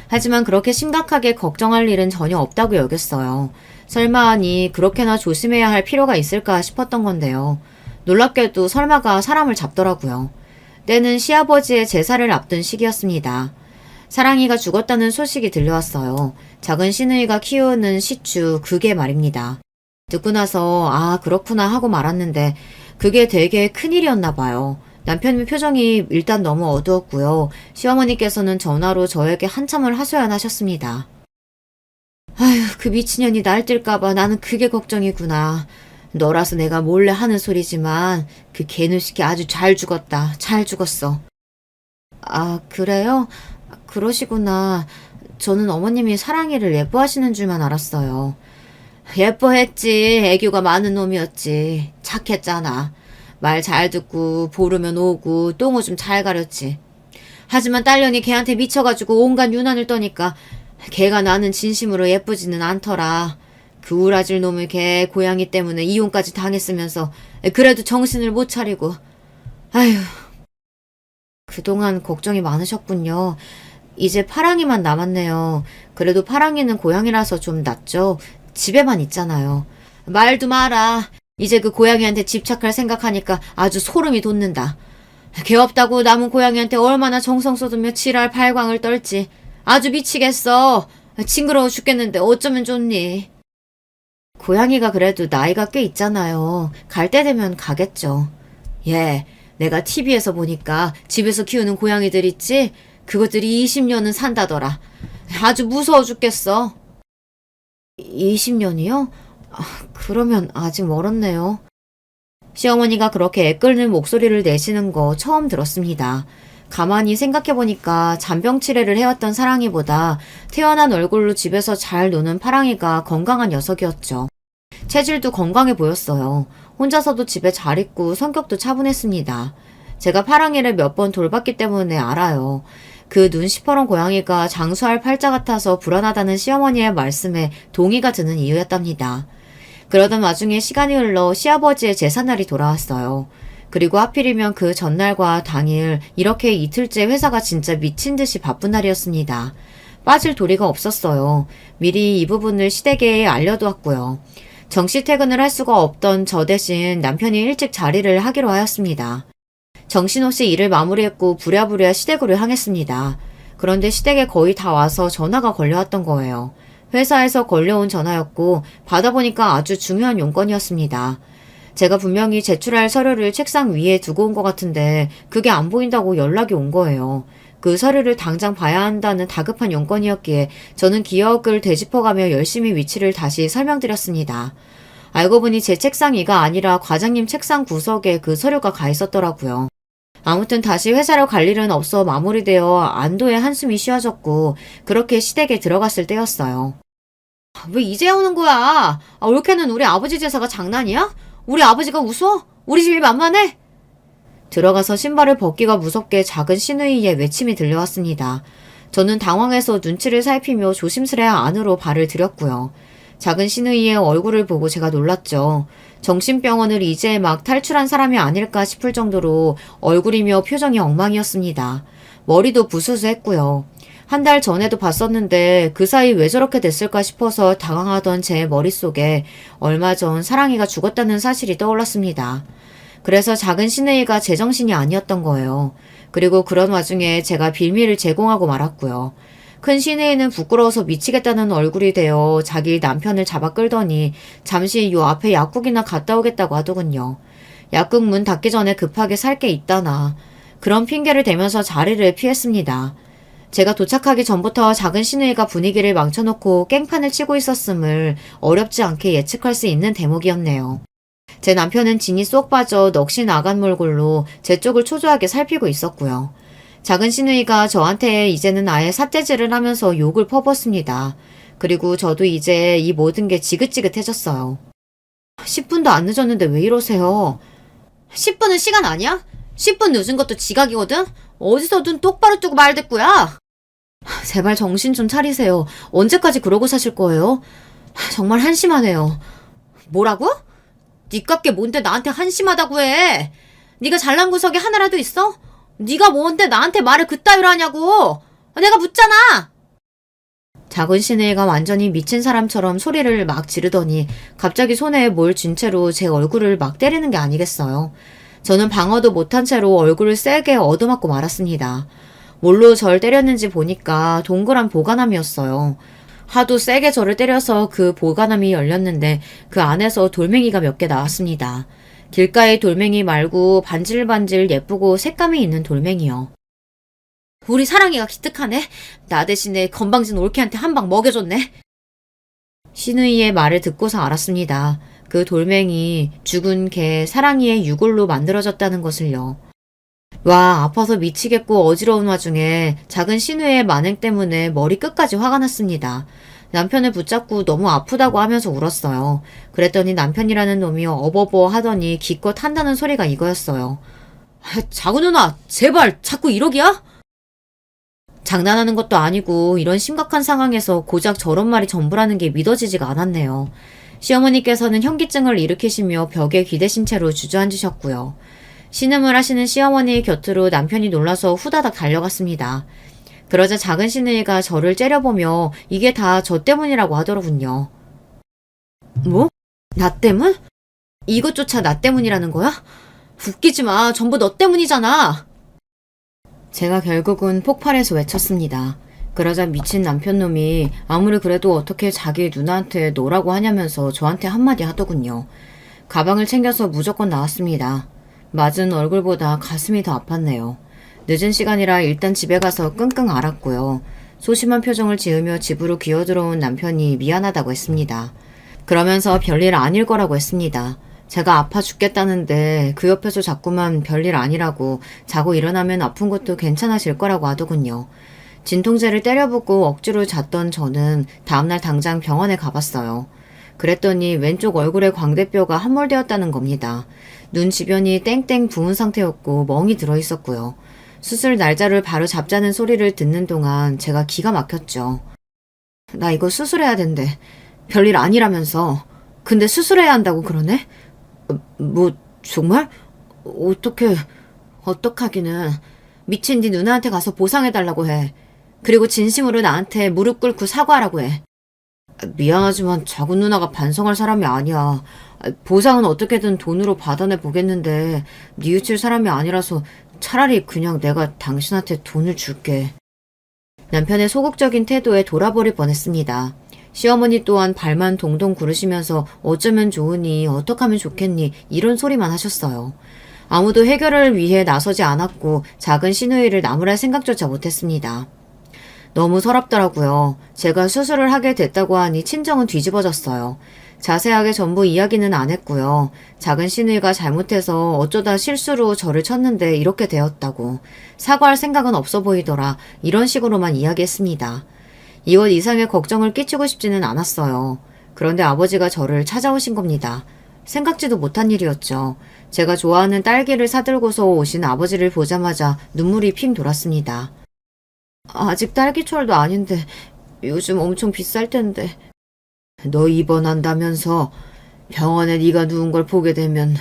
A: 하지만 그렇게 심각하게 걱정할 일은 전혀 없다고 여겼어요. 설마 하니 그렇게나 조심해야 할 필요가 있을까 싶었던 건데요. 놀랍게도 설마가 사람을 잡더라고요. 때는 시아버지의 제사를 앞둔 시기였습니다. 사랑이가 죽었다는 소식이 들려왔어요. 작은 시누이가 키우는 시추, 그게 말입니다. 듣고 나서 아 그렇구나 하고 말았는데 그게 되게 큰일이었나 봐요. 남편의 표정이 일단 너무 어두웠고요. 시어머니께서는 전화로 저에게 한참을 하소연하셨습니다. 아휴 그 미친년이 날뛸까봐 나는 그게 걱정이구나. 너라서 내가 몰래 하는 소리지만 그 개누시키 아주 잘 죽었다. 잘 죽었어. 아 그래요? 그러시구나. 저는 어머님이 사랑이를 예뻐하시는 줄만 알았어요. 예뻐했지. 애교가 많은 놈이었지. 착했잖아. 말 잘 듣고 보르면 오고 똥오줌 잘 가렸지. 하지만 딸년이 걔한테 미쳐가지고 온갖 유난을 떠니까 걔가 나는 진심으로 예쁘지는 않더라. 그 우라질 놈의 걔 고양이 때문에 이혼까지 당했으면서 그래도 정신을 못 차리고. 아휴. 그동안 걱정이 많으셨군요. 이제 파랑이만 남았네요. 그래도 파랑이는 고양이라서 좀 낫죠. 집에만 있잖아요. 말도 마라. 이제 그 고양이한테 집착할 생각하니까 아주 소름이 돋는다. 개 없다고 남은 고양이한테 얼마나 정성 쏟으며 지랄 발광을 떨지. 아주 미치겠어. 징그러워 죽겠는데 어쩌면 좋니. 고양이가 그래도 나이가 꽤 있잖아요. 갈 때 되면 가겠죠. 예, 내가 TV에서 보니까 집에서 키우는 고양이들 있지? 그것들이 20년은 산다더라. 아주 무서워 죽겠어. 20년이요? 그러면 아직 멀었네요. 시어머니가 그렇게 애끓는 목소리를 내시는 거 처음 들었습니다. 가만히 생각해보니까 잔병치레를 해왔던 사랑이보다 태어난 얼굴로 집에서 잘 노는 파랑이가 건강한 녀석이었죠. 체질도 건강해 보였어요. 혼자서도 집에 잘 있고 성격도 차분했습니다. 제가 파랑이를 몇 번 돌봤기 때문에 알아요. 그 눈 시퍼런 고양이가 장수할 팔자 같아서 불안하다는 시어머니의 말씀에 동의가 드는 이유였답니다. 그러던 와중에 시간이 흘러 시아버지의 제삿날이 돌아왔어요. 그리고 하필이면 그 전날과 당일 이렇게 이틀째 회사가 진짜 미친 듯이 바쁜 날이었습니다. 빠질 도리가 없었어요. 미리 이 부분을 시댁에 알려두었고요. 정시 퇴근을 할 수가 없던 저 대신 남편이 일찍 자리를 하기로 하였습니다. 정신없이 일을 마무리했고 부랴부랴 시댁으로 향했습니다. 그런데 시댁에 거의 다 와서 전화가 걸려왔던 거예요. 회사에서 걸려온 전화였고 받아보니까 아주 중요한 용건이었습니다. 제가 분명히 제출할 서류를 책상 위에 두고 온 것 같은데 그게 안 보인다고 연락이 온 거예요. 그 서류를 당장 봐야 한다는 다급한 용건이었기에 저는 기억을 되짚어가며 열심히 위치를 다시 설명드렸습니다. 알고 보니 제 책상 위가 아니라 과장님 책상 구석에 그 서류가 가 있었더라고요. 아무튼 다시 회사로 갈 일은 없어 마무리되어 안도의 한숨이 쉬어졌고 그렇게 시댁에 들어갔을 때였어요. 왜 이제 오는 거야? 올케는 우리 아버지 제사가 장난이야? 우리 아버지가 웃어? 우리 집이 만만해? 들어가서 신발을 벗기가 무섭게 작은 시누이의 외침이 들려왔습니다. 저는 당황해서 눈치를 살피며 조심스레 안으로 발을 들였고요. 작은 시누이의 얼굴을 보고 제가 놀랐죠. 정신병원을 이제 막 탈출한 사람이 아닐까 싶을 정도로 얼굴이며 표정이 엉망이었습니다. 머리도 부스스했고요. 한 달 전에도 봤었는데 그 사이 왜 저렇게 됐을까 싶어서 당황하던 제 머릿속에 얼마 전 사랑이가 죽었다는 사실이 떠올랐습니다. 그래서 작은 시누이가 제정신이 아니었던 거예요. 그리고 그런 와중에 제가 빌미를 제공하고 말았고요. 큰 시누이는 부끄러워서 미치겠다는 얼굴이 되어 자기 남편을 잡아 끌더니 잠시 요 앞에 약국이나 갔다 오겠다고 하더군요. 약국 문 닫기 전에 급하게 살 게 있다나. 그런 핑계를 대면서 자리를 피했습니다. 제가 도착하기 전부터 작은 시누이가 분위기를 망쳐놓고 깽판을 치고 있었음을 어렵지 않게 예측할 수 있는 대목이었네요. 제 남편은 진이 쏙 빠져 넋이 나간 몰골로 제 쪽을 초조하게 살피고 있었고요. 작은 시누이가 저한테 이제는 아예 삿대질을 하면서 욕을 퍼붓습니다. 그리고 저도 이제 이 모든 게 지긋지긋해졌어요. 10분도 안 늦었는데 왜 이러세요? 10분은 시간 아니야? 10분 늦은 것도 지각이거든? 어디서 눈 똑바로 뜨고 말댔구야? 제발 정신 좀 차리세요. 언제까지 그러고 사실 거예요? 정말 한심하네요. 뭐라고? 니값게 뭔데 나한테 한심하다고 해? 네가 잘난 구석이 하나라도 있어? 네가 뭔데 나한테 말을 그따위로 하냐고! 내가 묻잖아! 작은 시누이가 완전히 미친 사람처럼 소리를 막 지르더니 갑자기 손에 뭘 쥔 채로 제 얼굴을 막 때리는 게 아니겠어요. 저는 방어도 못한 채로 얼굴을 세게 얻어맞고 말았습니다. 뭘로 절 때렸는지 보니까 동그란 보관함이었어요. 하도 세게 저를 때려서 그 보관함이 열렸는데 그 안에서 돌멩이가 몇 개 나왔습니다. 길가의 돌멩이 말고 반질반질 예쁘고 색감이 있는 돌멩이요. 우리 사랑이가 기특하네. 나 대신에 건방진 올케한테 한 방 먹여줬네. 시누이의 말을 듣고서 알았습니다. 그 돌멩이 죽은 개 사랑이의 유골로 만들어졌다는 것을요. 와, 아파서 미치겠고 어지러운 와중에 작은 시누이의 만행 때문에 머리 끝까지 화가 났습니다. 남편을 붙잡고 너무 아프다고 하면서 울었어요. 그랬더니 남편이라는 놈이 어버버 하더니 기껏 한다는 소리가 이거였어요. 작은 누나, 제발 자꾸 이러기야? 장난하는 것도 아니고 이런 심각한 상황에서 고작 저런 말이 전부라는 게 믿어지지가 않았네요. 시어머니께서는 현기증을 일으키시며 벽에 기대신 채로 주저앉으셨고요. 신음을 하시는 시어머니 곁으로 남편이 놀라서 후다닥 달려갔습니다. 그러자 작은 시누이가 저를 째려보며 이게 다 저 때문이라고 하더군요. 뭐? 나 때문? 이것조차 나 때문이라는 거야? 웃기지 마. 전부 너 때문이잖아. 제가 결국은 폭발해서 외쳤습니다. 그러자 미친 남편놈이 아무리 그래도 어떻게 자기 누나한테 너라고 하냐면서 저한테 한마디 하더군요. 가방을 챙겨서 무조건 나왔습니다. 맞은 얼굴보다 가슴이 더 아팠네요. 늦은 시간이라 일단 집에 가서 끙끙 앓았고요. 소심한 표정을 지으며 집으로 기어들어온 남편이 미안하다고 했습니다. 그러면서 별일 아닐 거라고 했습니다. 제가 아파 죽겠다는데 그 옆에서 자꾸만 별일 아니라고 자고 일어나면 아픈 것도 괜찮아질 거라고 하더군요. 진통제를 때려붓고 억지로 잤던 저는 다음날 당장 병원에 가봤어요. 그랬더니 왼쪽 얼굴에 광대뼈가 함몰되었다는 겁니다. 눈 주변이 땡땡 부은 상태였고 멍이 들어있었고요. 수술 날짜를 바로 잡자는 소리를 듣는 동안 제가 기가 막혔죠. 나 이거 수술해야 된대. 별일 아니라면서. 근데 수술해야 한다고 그러네? 뭐 정말? 어떡하기는. 미친 네 누나한테 가서 보상해달라고 해. 그리고 진심으로 나한테 무릎 꿇고 사과하라고 해. 미안하지만 작은 누나가 반성할 사람이 아니야. 보상은 어떻게든 돈으로 받아내 보겠는데 뉘우칠 사람이 아니라서 차라리 그냥 내가 당신한테 돈을 줄게. 남편의 소극적인 태도에 돌아버릴 뻔했습니다. 시어머니 또한 발만 동동 구르시면서 어쩌면 좋으니 어떡하면 좋겠니 이런 소리만 하셨어요. 아무도 해결을 위해 나서지 않았고 작은 시누이를 나무랄 생각조차 못했습니다. 너무 서럽더라고요. 제가 수술을 하게 됐다고 하니 친정은 뒤집어졌어요. 자세하게 전부 이야기는 안 했고요. 작은 시누이가 잘못해서 어쩌다 실수로 저를 쳤는데 이렇게 되었다고. 사과할 생각은 없어 보이더라. 이런 식으로만 이야기했습니다. 이것 이상의 걱정을 끼치고 싶지는 않았어요. 그런데 아버지가 저를 찾아오신 겁니다. 생각지도 못한 일이었죠. 제가 좋아하는 딸기를 사들고서 오신 아버지를 보자마자 눈물이 핑 돌았습니다. 아직 딸기철도 아닌데 요즘 엄청 비쌀 텐데. 너 입원한다면서 병원에 네가 누운 걸 보게 되면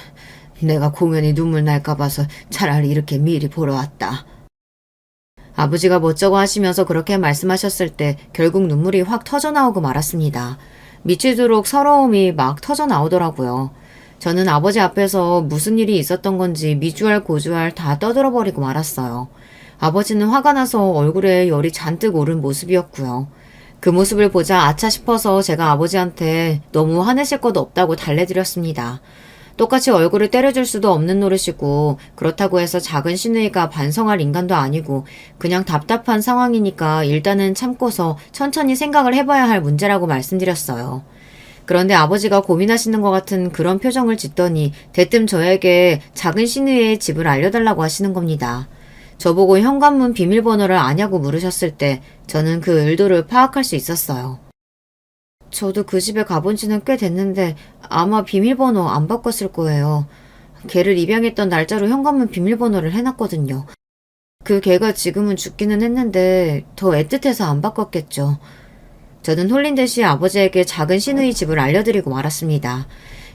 A: 내가 공연히 눈물 날까 봐서 차라리 이렇게 미리 보러 왔다. 아버지가 멋쩍어 하시면서 그렇게 말씀하셨을 때 결국 눈물이 확 터져나오고 말았습니다. 미치도록 서러움이 막 터져나오더라고요. 저는 아버지 앞에서 무슨 일이 있었던 건지 미주알 고주알 다 떠들어버리고 말았어요. 아버지는 화가 나서 얼굴에 열이 잔뜩 오른 모습이었고요. 그 모습을 보자 아차 싶어서 제가 아버지한테 너무 화내실 것 없다고 달래드렸습니다. 똑같이 얼굴을 때려줄 수도 없는 노릇이고 그렇다고 해서 작은 시누이가 반성할 인간도 아니고 그냥 답답한 상황이니까 일단은 참고서 천천히 생각을 해봐야 할 문제라고 말씀드렸어요. 그런데 아버지가 고민하시는 것 같은 그런 표정을 짓더니 대뜸 저에게 작은 시누이의 집을 알려달라고 하시는 겁니다. 저보고 현관문 비밀번호를 아냐고 물으셨을 때 저는 그 의도를 파악할 수 있었어요. 저도 그 집에 가본 지는 꽤 됐는데 아마 비밀번호 안 바꿨을 거예요. 걔를 입양했던 날짜로 현관문 비밀번호를 해놨거든요. 그 걔가 지금은 죽기는 했는데 더 애틋해서 안 바꿨겠죠. 저는 홀린 듯이 아버지에게 작은 시누이 집을 알려드리고 말았습니다.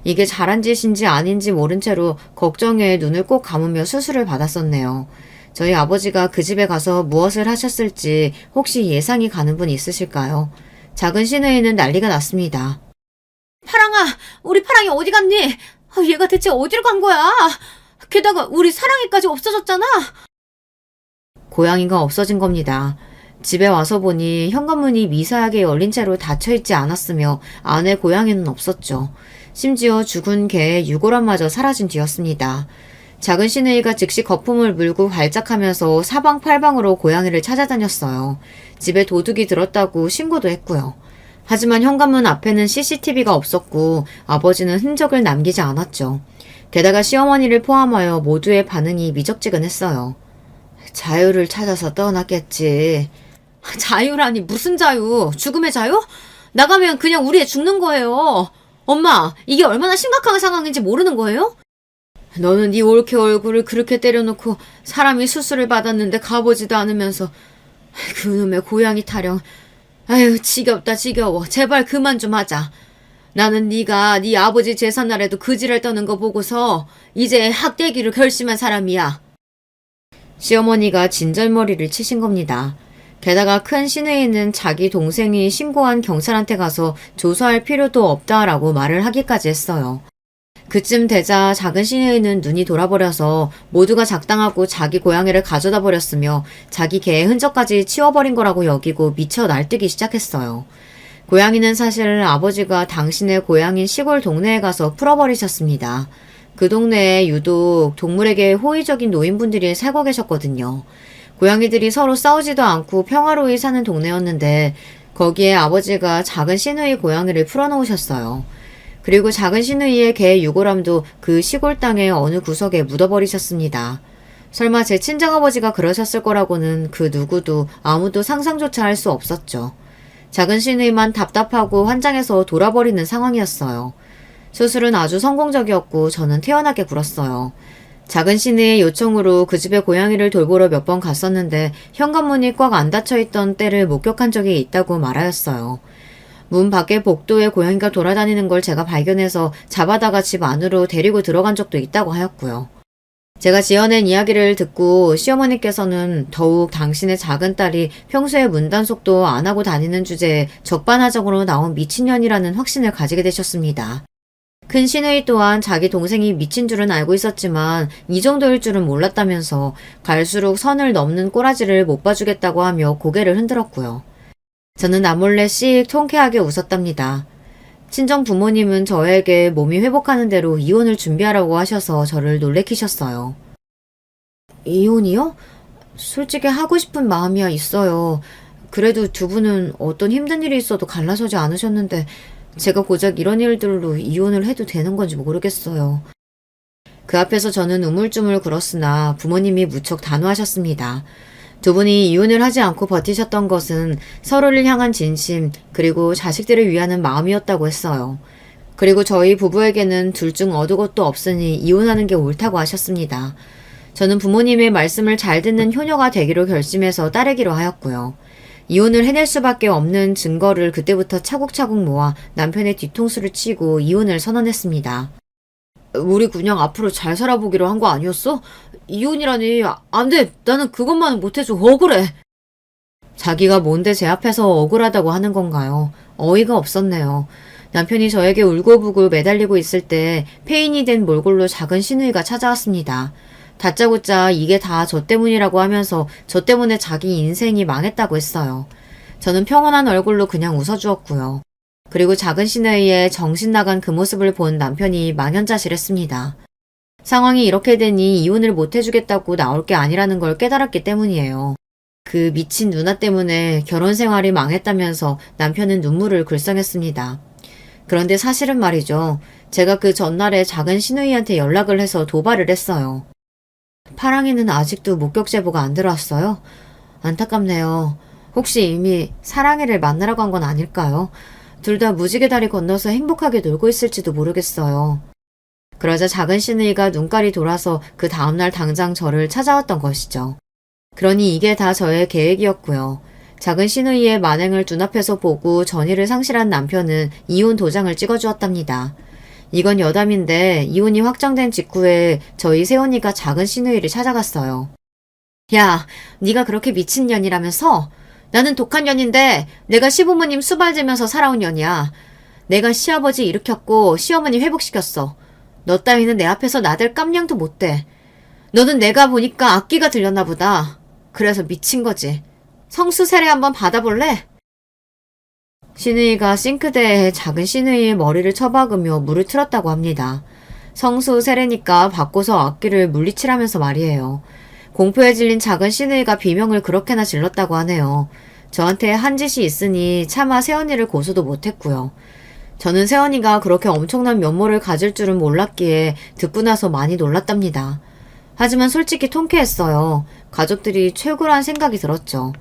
A: 이게 잘한 짓인지 아닌지 모른 채로 걱정에 눈을 꼭 감으며 수술을 받았었네요. 저희 아버지가 그 집에 가서 무엇을 하셨을지 혹시 예상이 가는 분 있으실까요? 작은 시누이는 난리가 났습니다. 파랑아, 우리 파랑이 어디 갔니? 얘가 대체 어디로 간 거야? 게다가 우리 사랑이까지 없어졌잖아. 고양이가 없어진 겁니다. 집에 와서 보니 현관문이 미세하게 열린 채로 닫혀있지 않았으며 안에 고양이는 없었죠. 심지어 죽은 개의 유골함마저 사라진 뒤였습니다. 작은 시누이가 즉시 거품을 물고 발작하면서 사방팔방으로 고양이를 찾아다녔어요. 집에 도둑이 들었다고 신고도 했고요. 하지만 현관문 앞에는 CCTV가 없었고 아버지는 흔적을 남기지 않았죠. 게다가 시어머니를 포함하여 모두의 반응이 미적지근했어요. 자유를 찾아서 떠났겠지. 자유라니 무슨 자유? 죽음의 자유? 나가면 그냥 우리 애 죽는 거예요. 엄마, 이게 얼마나 심각한 상황인지 모르는 거예요? 너는 네 올케 얼굴을 그렇게 때려놓고 사람이 수술을 받았는데 가보지도 않으면서 그놈의 고양이 타령. 아유 지겹다 지겨워. 제발 그만 좀 하자. 나는 네가 네 아버지 제삿날에도 그지를 떠는 거 보고서 이제 학대기를 결심한 사람이야. 시어머니가 진절머리를 치신 겁니다. 게다가 큰 시누이는 자기 동생이 신고한 경찰한테 가서 조사할 필요도 없다라고 말을 하기까지 했어요. 그쯤 되자 작은 시누이는 눈이 돌아버려서 모두가 작당하고 자기 고양이를 가져다 버렸으며 자기 개의 흔적까지 치워버린 거라고 여기고 미쳐 날뛰기 시작했어요. 고양이는 사실 아버지가 당신의 고향인 시골 동네에 가서 풀어버리셨습니다. 그 동네에 유독 동물에게 호의적인 노인분들이 살고 계셨거든요. 고양이들이 서로 싸우지도 않고 평화로이 사는 동네였는데 거기에 아버지가 작은 시누이 고양이를 풀어놓으셨어요. 그리고 작은 시누이의 개 유골함도 그 시골 땅의 어느 구석에 묻어버리셨습니다. 설마 제 친정아버지가 그러셨을 거라고는 그 누구도 아무도 상상조차 할 수 없었죠. 작은 시누이만 답답하고 환장해서 돌아버리는 상황이었어요. 수술은 아주 성공적이었고 저는 태연하게 굴었어요. 작은 시누이의 요청으로 그 집에 고양이를 돌보러 몇 번 갔었는데 현관문이 꽉 안 닫혀있던 때를 목격한 적이 있다고 말하였어요. 문 밖에 복도에 고양이가 돌아다니는 걸 제가 발견해서 잡아다가 집 안으로 데리고 들어간 적도 있다고 하였고요. 제가 지어낸 이야기를 듣고 시어머니께서는 더욱 당신의 작은 딸이 평소에 문단속도 안 하고 다니는 주제에 적반하장으로 나온 미친년이라는 확신을 가지게 되셨습니다. 큰 시누이 또한 자기 동생이 미친 줄은 알고 있었지만 이 정도일 줄은 몰랐다면서 갈수록 선을 넘는 꼬라지를 못 봐주겠다고 하며 고개를 흔들었고요. 저는 남몰래 씩 통쾌하게 웃었답니다. 친정 부모님은 저에게 몸이 회복하는 대로 이혼을 준비하라고 하셔서 저를 놀래키셨어요. 이혼이요? 솔직히 하고 싶은 마음이야 있어요. 그래도 두 분은 어떤 힘든 일이 있어도 갈라서지 않으셨는데 제가 고작 이런 일들로 이혼을 해도 되는 건지 모르겠어요. 그 앞에서 저는 우물쭈물 굴었으나 부모님이 무척 단호하셨습니다. 두 분이 이혼을 하지 않고 버티셨던 것은 서로를 향한 진심 그리고 자식들을 위하는 마음이었다고 했어요. 그리고 저희 부부에게는 둘 중 어두 것도 없으니 이혼하는 게 옳다고 하셨습니다. 저는 부모님의 말씀을 잘 듣는 효녀가 되기로 결심해서 따르기로 하였고요. 이혼을 해낼 수밖에 없는 증거를 그때부터 차곡차곡 모아 남편의 뒤통수를 치고 이혼을 선언했습니다. 우리 그냥 앞으로 잘 살아보기로 한 거 아니었어? 이혼이라니. 안 돼. 나는 그것만은 못해줘. 억울해. 자기가 뭔데 제 앞에서 억울하다고 하는 건가요? 어이가 없었네요. 남편이 저에게 울고불고 매달리고 있을 때 폐인이 된 몰골로 작은 시누이가 찾아왔습니다. 다짜고짜 이게 다 저 때문이라고 하면서 저 때문에 자기 인생이 망했다고 했어요. 저는 평온한 얼굴로 그냥 웃어주었고요. 그리고 작은 시누이의 정신 나간 그 모습을 본 남편이 망연자실했습니다. 상황이 이렇게 되니 이혼을 못 해주겠다고 나올 게 아니라는 걸 깨달았기 때문이에요. 그 미친 누나 때문에 결혼 생활이 망했다면서 남편은 눈물을 글썽였습니다. 그런데 사실은 말이죠. 제가 그 전날에 작은 시누이한테 연락을 해서 도발을 했어요. 파랑이는 아직도 목격 제보가 안 들어왔어요? 안타깝네요. 혹시 이미 사랑이를 만나러 간 건 아닐까요? 둘 다 무지개 다리 건너서 행복하게 놀고 있을지도 모르겠어요. 그러자 작은 시누이가 눈깔이 돌아서 그 다음날 당장 저를 찾아왔던 것이죠. 그러니 이게 다 저의 계획이었고요. 작은 시누이의 만행을 눈앞에서 보고 전의를 상실한 남편은 이혼 도장을 찍어주었답니다. 이건 여담인데 이혼이 확정된 직후에 저희 새언니가 작은 시누이를 찾아갔어요. 야, 네가 그렇게 미친 년이라면서? 나는 독한 년인데 내가 시부모님 수발지면서 살아온 년이야. 내가 시아버지 일으켰고 시어머니 회복시켰어. 너 따위는 내 앞에서 나댈 깜냥도 못 대. 너는 내가 보니까 악기가 들렸나 보다. 그래서 미친 거지. 성수 세례 한번 받아볼래? 시누이가 싱크대에 작은 시누이의 머리를 쳐박으며 물을 틀었다고 합니다. 성수 세례니까 바꿔서 악기를 물리치라면서 말이에요. 공포에 질린 작은 시누이가 비명을 그렇게나 질렀다고 하네요. 저한테 한 짓이 있으니 차마 새언니를 고소도 못했고요. 저는 새언니가 그렇게 엄청난 면모를 가질 줄은 몰랐기에 듣고 나서 많이 놀랐답니다. 하지만 솔직히 통쾌했어요. 가족들이 최고란 생각이 들었죠.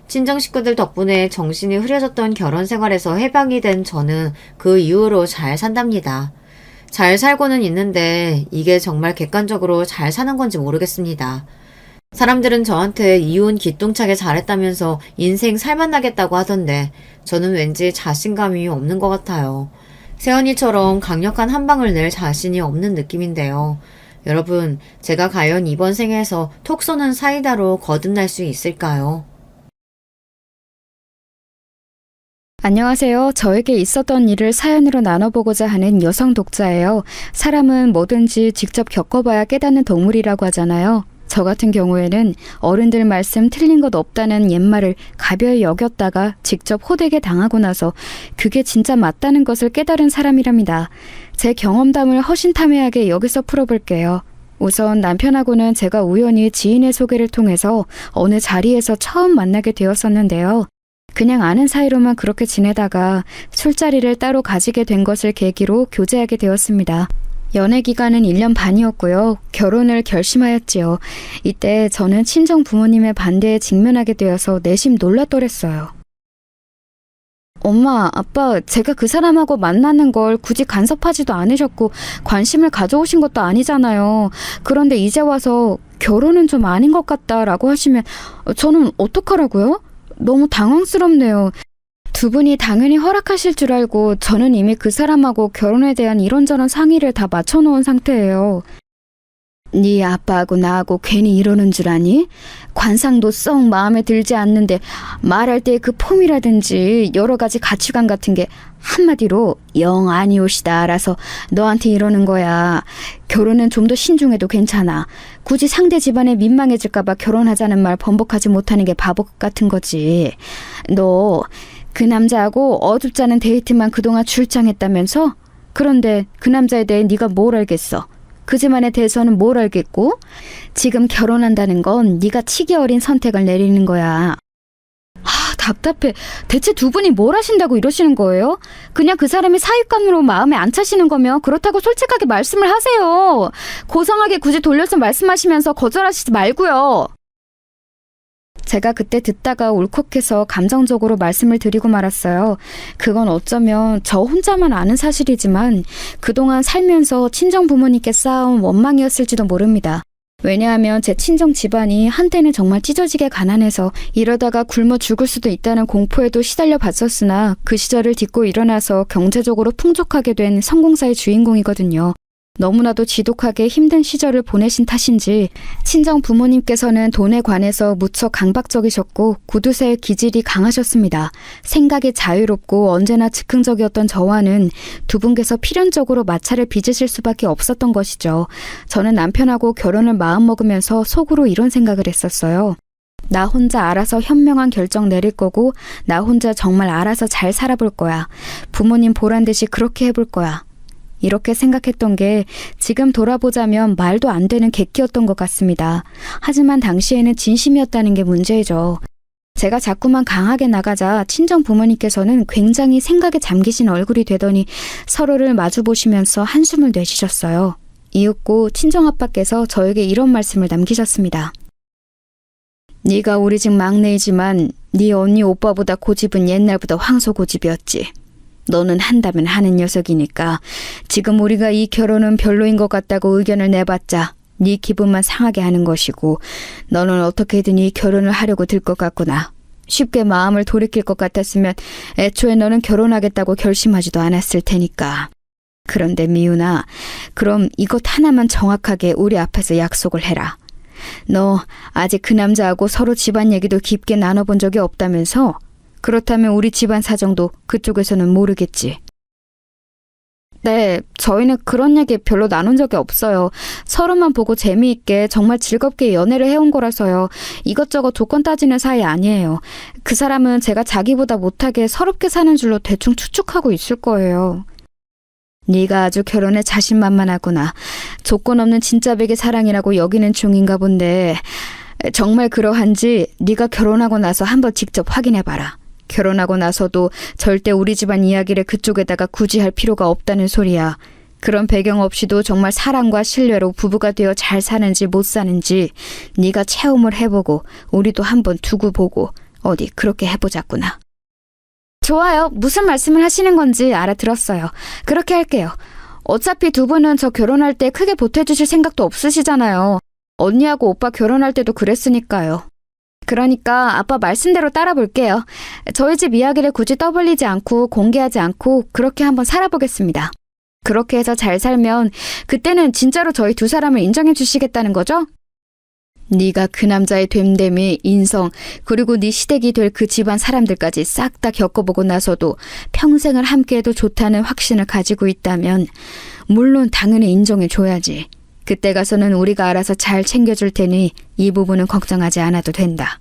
A: 친정 식구들 덕분에 정신이 흐려졌던 결혼 생활에서 해방이 된 저는 그 이후로 잘 산답니다. 잘 살고는 있는데 이게 정말 객관적으로 잘 사는 건지 모르겠습니다. 사람들은 저한테 이혼 기똥차게 잘했다면서 인생 살만나겠다고 하던데 저는 왠지 자신감이 없는 것 같아요. 새언니처럼 강력한 한 방을 낼 자신이 없는 느낌인데요. 여러분, 제가 과연 이번 생에서 톡 쏘는 사이다로 거듭날 수 있을까요?
B: 안녕하세요. 저에게 있었던 일을 사연으로 나눠보고자 하는 여성 독자예요. 사람은 뭐든지 직접 겪어봐야 깨닫는 동물이라고 하잖아요. 저 같은 경우에는 어른들 말씀 틀린 것 없다는 옛말을 가벼이 여겼다가 직접 호되게 당하고 나서 그게 진짜 맞다는 것을 깨달은 사람이랍니다. 제 경험담을 허심탄회하게 여기서 풀어볼게요. 우선 남편하고는 제가 우연히 지인의 소개를 통해서 어느 자리에서 처음 만나게 되었었는데요. 그냥 아는 사이로만 그렇게 지내다가 술자리를 따로 가지게 된 것을 계기로 교제하게 되었습니다. 연애 기간은 1년 반이었고요. 결혼을 결심하였지요. 이때 저는 친정 부모님의 반대에 직면하게 되어서 내심 놀랐더랬어요. 엄마, 아빠, 제가 그 사람하고 만나는 걸 굳이 간섭하지도 않으셨고 관심을 가져오신 것도 아니잖아요. 그런데 이제 와서 결혼은 좀 아닌 것 같다라고 하시면 저는 어떡하라고요? 너무 당황스럽네요. 두 분이 당연히 허락하실 줄 알고 저는 이미 그 사람하고 결혼에 대한 이런저런 상의를 다 맞춰놓은 상태예요. 네 아빠하고 나하고 괜히 이러는 줄 아니? 관상도 썩 마음에 들지 않는데 말할 때 그 폼이라든지 여러 가지 가치관 같은 게 한마디로 영 아니오시다 알아서 너한테 이러는 거야. 결혼은 좀 더 신중해도 괜찮아. 굳이 상대 집안에 민망해질까 봐 결혼하자는 말 번복하지 못하는 게 바보 같은 거지. 너 그 남자하고 어줍지 않은 데이트만 그동안 출장했다면서? 그런데 그 남자에 대해 네가 뭘 알겠어? 그 집안에 대해서는 뭘 알겠고? 지금 결혼한다는 건 네가 치기 어린 선택을 내리는 거야. 답답해. 대체 두 분이 뭘 하신다고 이러시는 거예요? 그냥 그 사람이 사윗감으로 마음에 안 차시는 거면 그렇다고 솔직하게 말씀을 하세요. 고상하게 굳이 돌려서 말씀하시면서 거절하시지 말고요. 제가 그때 듣다가 울컥해서 감정적으로 말씀을 드리고 말았어요. 그건 어쩌면 저 혼자만 아는 사실이지만 그동안 살면서 친정 부모님께 쌓아온 원망이었을지도 모릅니다. 왜냐하면 제 친정 집안이 한때는 정말 찢어지게 가난해서 이러다가 굶어 죽을 수도 있다는 공포에도 시달려 봤었으나 그 시절을 딛고 일어나서 경제적으로 풍족하게 된 성공사의 주인공이거든요. 너무나도 지독하게 힘든 시절을 보내신 탓인지 친정 부모님께서는 돈에 관해서 무척 강박적이셨고 구두쇠의 기질이 강하셨습니다. 생각이 자유롭고 언제나 즉흥적이었던 저와는 두 분께서 필연적으로 마찰을 빚으실 수밖에 없었던 것이죠. 저는 남편하고 결혼을 마음먹으면서 속으로 이런 생각을 했었어요. 나 혼자 알아서 현명한 결정 내릴 거고 나 혼자 정말 알아서 잘 살아볼 거야. 부모님 보란 듯이 그렇게 해볼 거야. 이렇게 생각했던 게 지금 돌아보자면 말도 안 되는 객기였던 것 같습니다. 하지만 당시에는 진심이었다는 게 문제죠. 제가 자꾸만 강하게 나가자 친정 부모님께서는 굉장히 생각에 잠기신 얼굴이 되더니 서로를 마주보시면서 한숨을 내쉬셨어요. 이윽고 친정아빠께서 저에게 이런 말씀을 남기셨습니다. 네가 우리 집 막내이지만 네 언니 오빠보다 고집은 옛날보다 황소고집이었지. 너는 한다면 하는 녀석이니까 지금 우리가 이 결혼은 별로인 것 같다고 의견을 내봤자 네 기분만 상하게 하는 것이고 너는 어떻게든 이 결혼을 하려고 들 것 같구나. 쉽게 마음을 돌이킬 것 같았으면 애초에 너는 결혼하겠다고 결심하지도 않았을 테니까. 그런데 미윤아, 그럼 이것 하나만 정확하게 우리 앞에서 약속을 해라. 너 아직 그 남자하고 서로 집안 얘기도 깊게 나눠본 적이 없다면서? 그렇다면 우리 집안 사정도 그쪽에서는 모르겠지. 네, 저희는 그런 얘기 별로 나눈 적이 없어요. 서로만 보고 재미있게 정말 즐겁게 연애를 해온 거라서요. 이것저것 조건 따지는 사이 아니에요. 그 사람은 제가 자기보다 못하게 서럽게 사는 줄로 대충 추측하고 있을 거예요. 네가 아주 결혼에 자신만만하구나. 조건 없는 진짜 백의 사랑이라고 여기는 중인가 본데 정말 그러한지 네가 결혼하고 나서 한번 직접 확인해봐라. 결혼하고 나서도 절대 우리 집안 이야기를 그쪽에다가 굳이 할 필요가 없다는 소리야. 그런 배경 없이도 정말 사랑과 신뢰로 부부가 되어 잘 사는지 못 사는지 네가 체험을 해보고 우리도 한번 두고 보고 어디 그렇게 해보자꾸나. 좋아요. 무슨 말씀을 하시는 건지 알아들었어요. 그렇게 할게요. 어차피 두 분은 저 결혼할 때 크게 보태주실 생각도 없으시잖아요. 언니하고 오빠 결혼할 때도 그랬으니까요. 그러니까 아빠 말씀대로 따라볼게요. 저희 집 이야기를 굳이 떠벌리지 않고 공개하지 않고 그렇게 한번 살아보겠습니다. 그렇게 해서 잘 살면 그때는 진짜로 저희 두 사람을 인정해 주시겠다는 거죠? 네가 그 남자의 됨됨이, 인성, 그리고 네 시댁이 될 그 집안 사람들까지 싹 다 겪어보고 나서도 평생을 함께해도 좋다는 확신을 가지고 있다면 물론 당연히 인정해줘야지. 그때 가서는 우리가 알아서 잘 챙겨줄 테니 이 부분은 걱정하지 않아도 된다.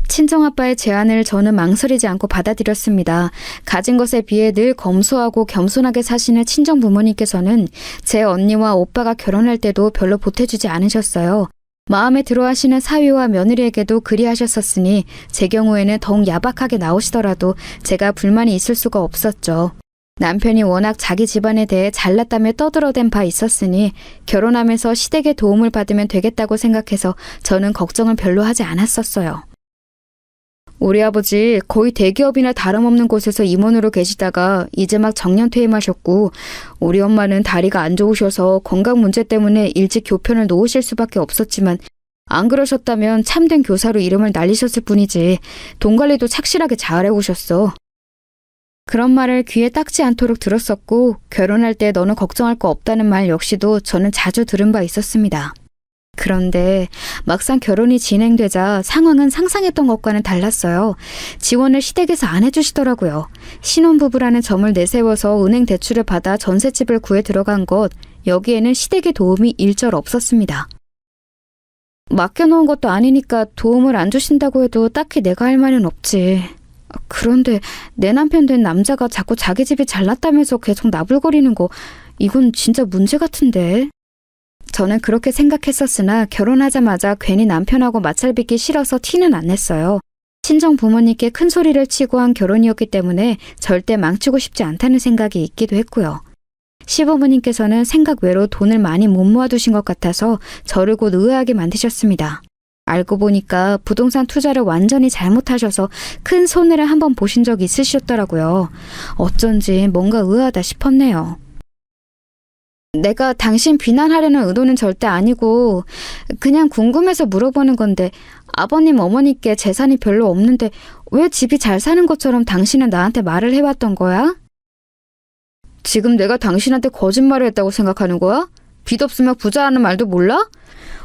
B: 친정아빠의 제안을 저는 망설이지 않고 받아들였습니다. 가진 것에 비해 늘 검소하고 겸손하게 사시는 친정 부모님께서는 제 언니와 오빠가 결혼할 때도 별로 보태주지 않으셨어요. 마음에 들어하시는 사위와 며느리에게도 그리하셨었으니 제 경우에는 더욱 야박하게 나오시더라도 제가 불만이 있을 수가 없었죠. 남편이 워낙 자기 집안에 대해 잘났다며 떠들어댄 바 있었으니 결혼하면서 시댁의 도움을 받으면 되겠다고 생각해서 저는 걱정을 별로 하지 않았었어요. 우리 아버지 거의 대기업이나 다름없는 곳에서 임원으로 계시다가 이제 막 정년 퇴임하셨고, 우리 엄마는 다리가 안 좋으셔서 건강 문제 때문에 일찍 교편을 놓으실 수밖에 없었지만 안 그러셨다면 참된 교사로 이름을 날리셨을 뿐이지 돈 관리도 착실하게 잘해오셨어. 그런 말을 귀에 딱지 않도록 들었었고, 결혼할 때 너는 걱정할 거 없다는 말 역시도 저는 자주 들은 바 있었습니다. 그런데 막상 결혼이 진행되자 상황은 상상했던 것과는 달랐어요. 지원을 시댁에서 안 해주시더라고요. 신혼부부라는 점을 내세워서 은행 대출을 받아 전셋집을 구해 들어간 것, 여기에는 시댁의 도움이 일절 없었습니다. 맡겨놓은 것도 아니니까 도움을 안 주신다고 해도 딱히 내가 할 말은 없지. 그런데 내 남편 된 남자가 자꾸 자기 집이 잘났다면서 계속 나불거리는 거, 이건 진짜 문제 같은데. 저는 그렇게 생각했었으나 결혼하자마자 괜히 남편하고 마찰 빚기 싫어서 티는 안 냈어요. 친정 부모님께 큰 소리를 치고 한 결혼이었기 때문에 절대 망치고 싶지 않다는 생각이 있기도 했고요. 시부모님께서는 생각 외로 돈을 많이 못 모아두신 것 같아서 저를 곧 의아하게 만드셨습니다. 알고 보니까 부동산 투자를 완전히 잘못하셔서 큰 손해를 한번 보신 적이 있으셨더라고요. 어쩐지 뭔가 의아하다 싶었네요. 내가 당신 비난하려는 의도는 절대 아니고 그냥 궁금해서 물어보는 건데, 아버님 어머니께 재산이 별로 없는데 왜 집이 잘 사는 것처럼 당신은 나한테 말을 해왔던 거야? 지금 내가 당신한테 거짓말을 했다고 생각하는 거야? 빚 없으면 부자라는 말도 몰라?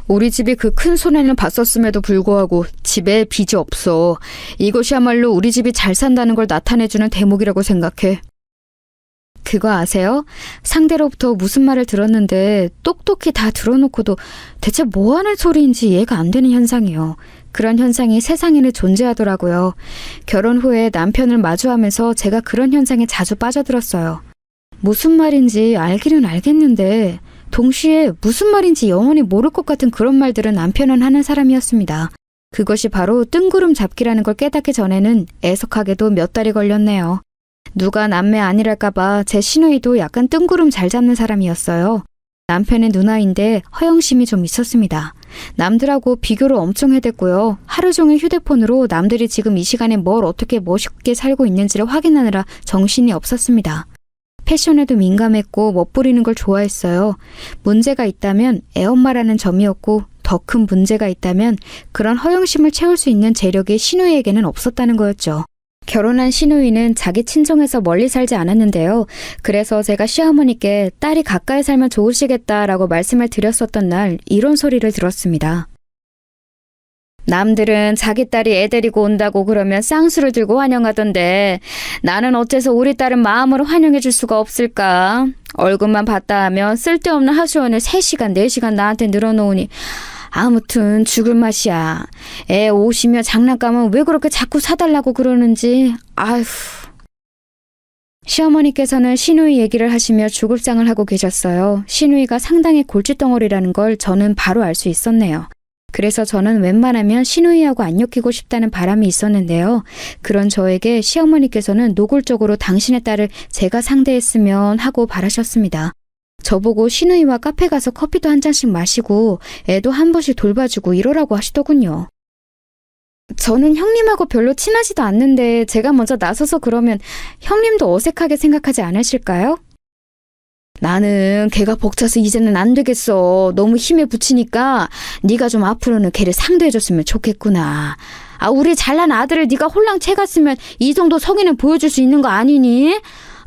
B: 우리 집이 그 큰 손해를 봤었음에도 불구하고 집에 빚이 없어. 이것이야말로 우리 집이 잘 산다는 걸 나타내주는 대목이라고 생각해. 그거 아세요? 상대로부터 무슨 말을 들었는데 똑똑히 다 들어놓고도 대체 뭐 하는 소리인지 이해가 안 되는 현상이요. 그런 현상이 세상에는 존재하더라고요. 결혼 후에 남편을 마주하면서 제가 그런 현상에 자주 빠져들었어요. 무슨 말인지 알기는 알겠는데 동시에 무슨 말인지 영원히 모를 것 같은 그런 말들은 남편은 하는 사람이었습니다. 그것이 바로 뜬구름 잡기라는 걸 깨닫기 전에는 애석하게도 몇 달이 걸렸네요. 누가 남매 아니랄까봐 제 시누이도 약간 뜬구름 잘 잡는 사람이었어요. 남편의 누나인데 허영심이 좀 있었습니다. 남들하고 비교를 엄청 해댔고요. 하루 종일 휴대폰으로 남들이 지금 이 시간에 뭘 어떻게 멋있게 살고 있는지를 확인하느라 정신이 없었습니다. 패션에도 민감했고 멋부리는 걸 좋아했어요. 문제가 있다면 애엄마라는 점이었고, 더 큰 문제가 있다면 그런 허영심을 채울 수 있는 재력이 시누이에게는 없었다는 거였죠. 결혼한 시누이는 자기 친정에서 멀리 살지 않았는데요. 그래서 제가 시어머니께 딸이 가까이 살면 좋으시겠다라고 말씀을 드렸었던 날 이런 소리를 들었습니다. 남들은 자기 딸이 애 데리고 온다고 그러면 쌍수를 들고 환영하던데 나는 어째서 우리 딸은 마음으로 환영해 줄 수가 없을까? 얼굴만 봤다 하면 쓸데없는 하소연을 3시간, 4시간 나한테 늘어놓으니 아무튼 죽을 맛이야. 애 옷이며 장난감은 왜 그렇게 자꾸 사달라고 그러는지. 아휴. 시어머니께서는 시누이 얘기를 하시며 죽을상을 하고 계셨어요. 시누이가 상당히 골칫덩어리라는 걸 저는 바로 알 수 있었네요. 그래서 저는 웬만하면 시누이하고 안 엮이고 싶다는 바람이 있었는데요. 그런 저에게 시어머니께서는 노골적으로 당신의 딸을 제가 상대했으면 하고 바라셨습니다. 저보고 시누이와 카페 가서 커피도 한 잔씩 마시고 애도 한 번씩 돌봐주고 이러라고 하시더군요. 저는 형님하고 별로 친하지도 않는데 제가 먼저 나서서 그러면 형님도 어색하게 생각하지 않으실까요? 나는 걔가 벅차서 이제는 안 되겠어. 너무 힘에 부치니까 네가 좀 앞으로는 걔를 상대해줬으면 좋겠구나. 우리 잘난 아들을 네가 홀랑 채갔으면 이 정도 성의는 보여줄 수 있는 거 아니니?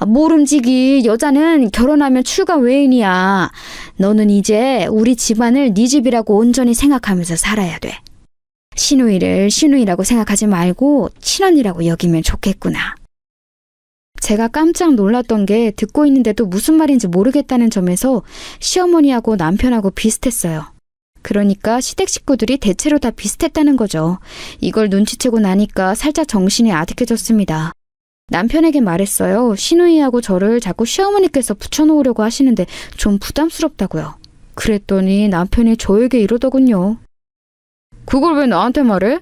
B: 모름지기. 여자는 결혼하면 출가 외인이야. 너는 이제 우리 집안을 네 집이라고 온전히 생각하면서 살아야 돼. 시누이를 시누이라고 생각하지 말고 친언니라고 여기면 좋겠구나. 제가 깜짝 놀랐던 게 듣고 있는데도 무슨 말인지 모르겠다는 점에서 시어머니하고 남편하고 비슷했어요. 그러니까 시댁 식구들이 대체로 다 비슷했다는 거죠. 이걸 눈치채고 나니까 살짝 정신이 아득해졌습니다. 남편에게 말했어요. 시누이하고 저를 자꾸 시어머니께서 붙여놓으려고 하시는데 좀 부담스럽다고요. 그랬더니 남편이 저에게 이러더군요. 그걸 왜 나한테 말해?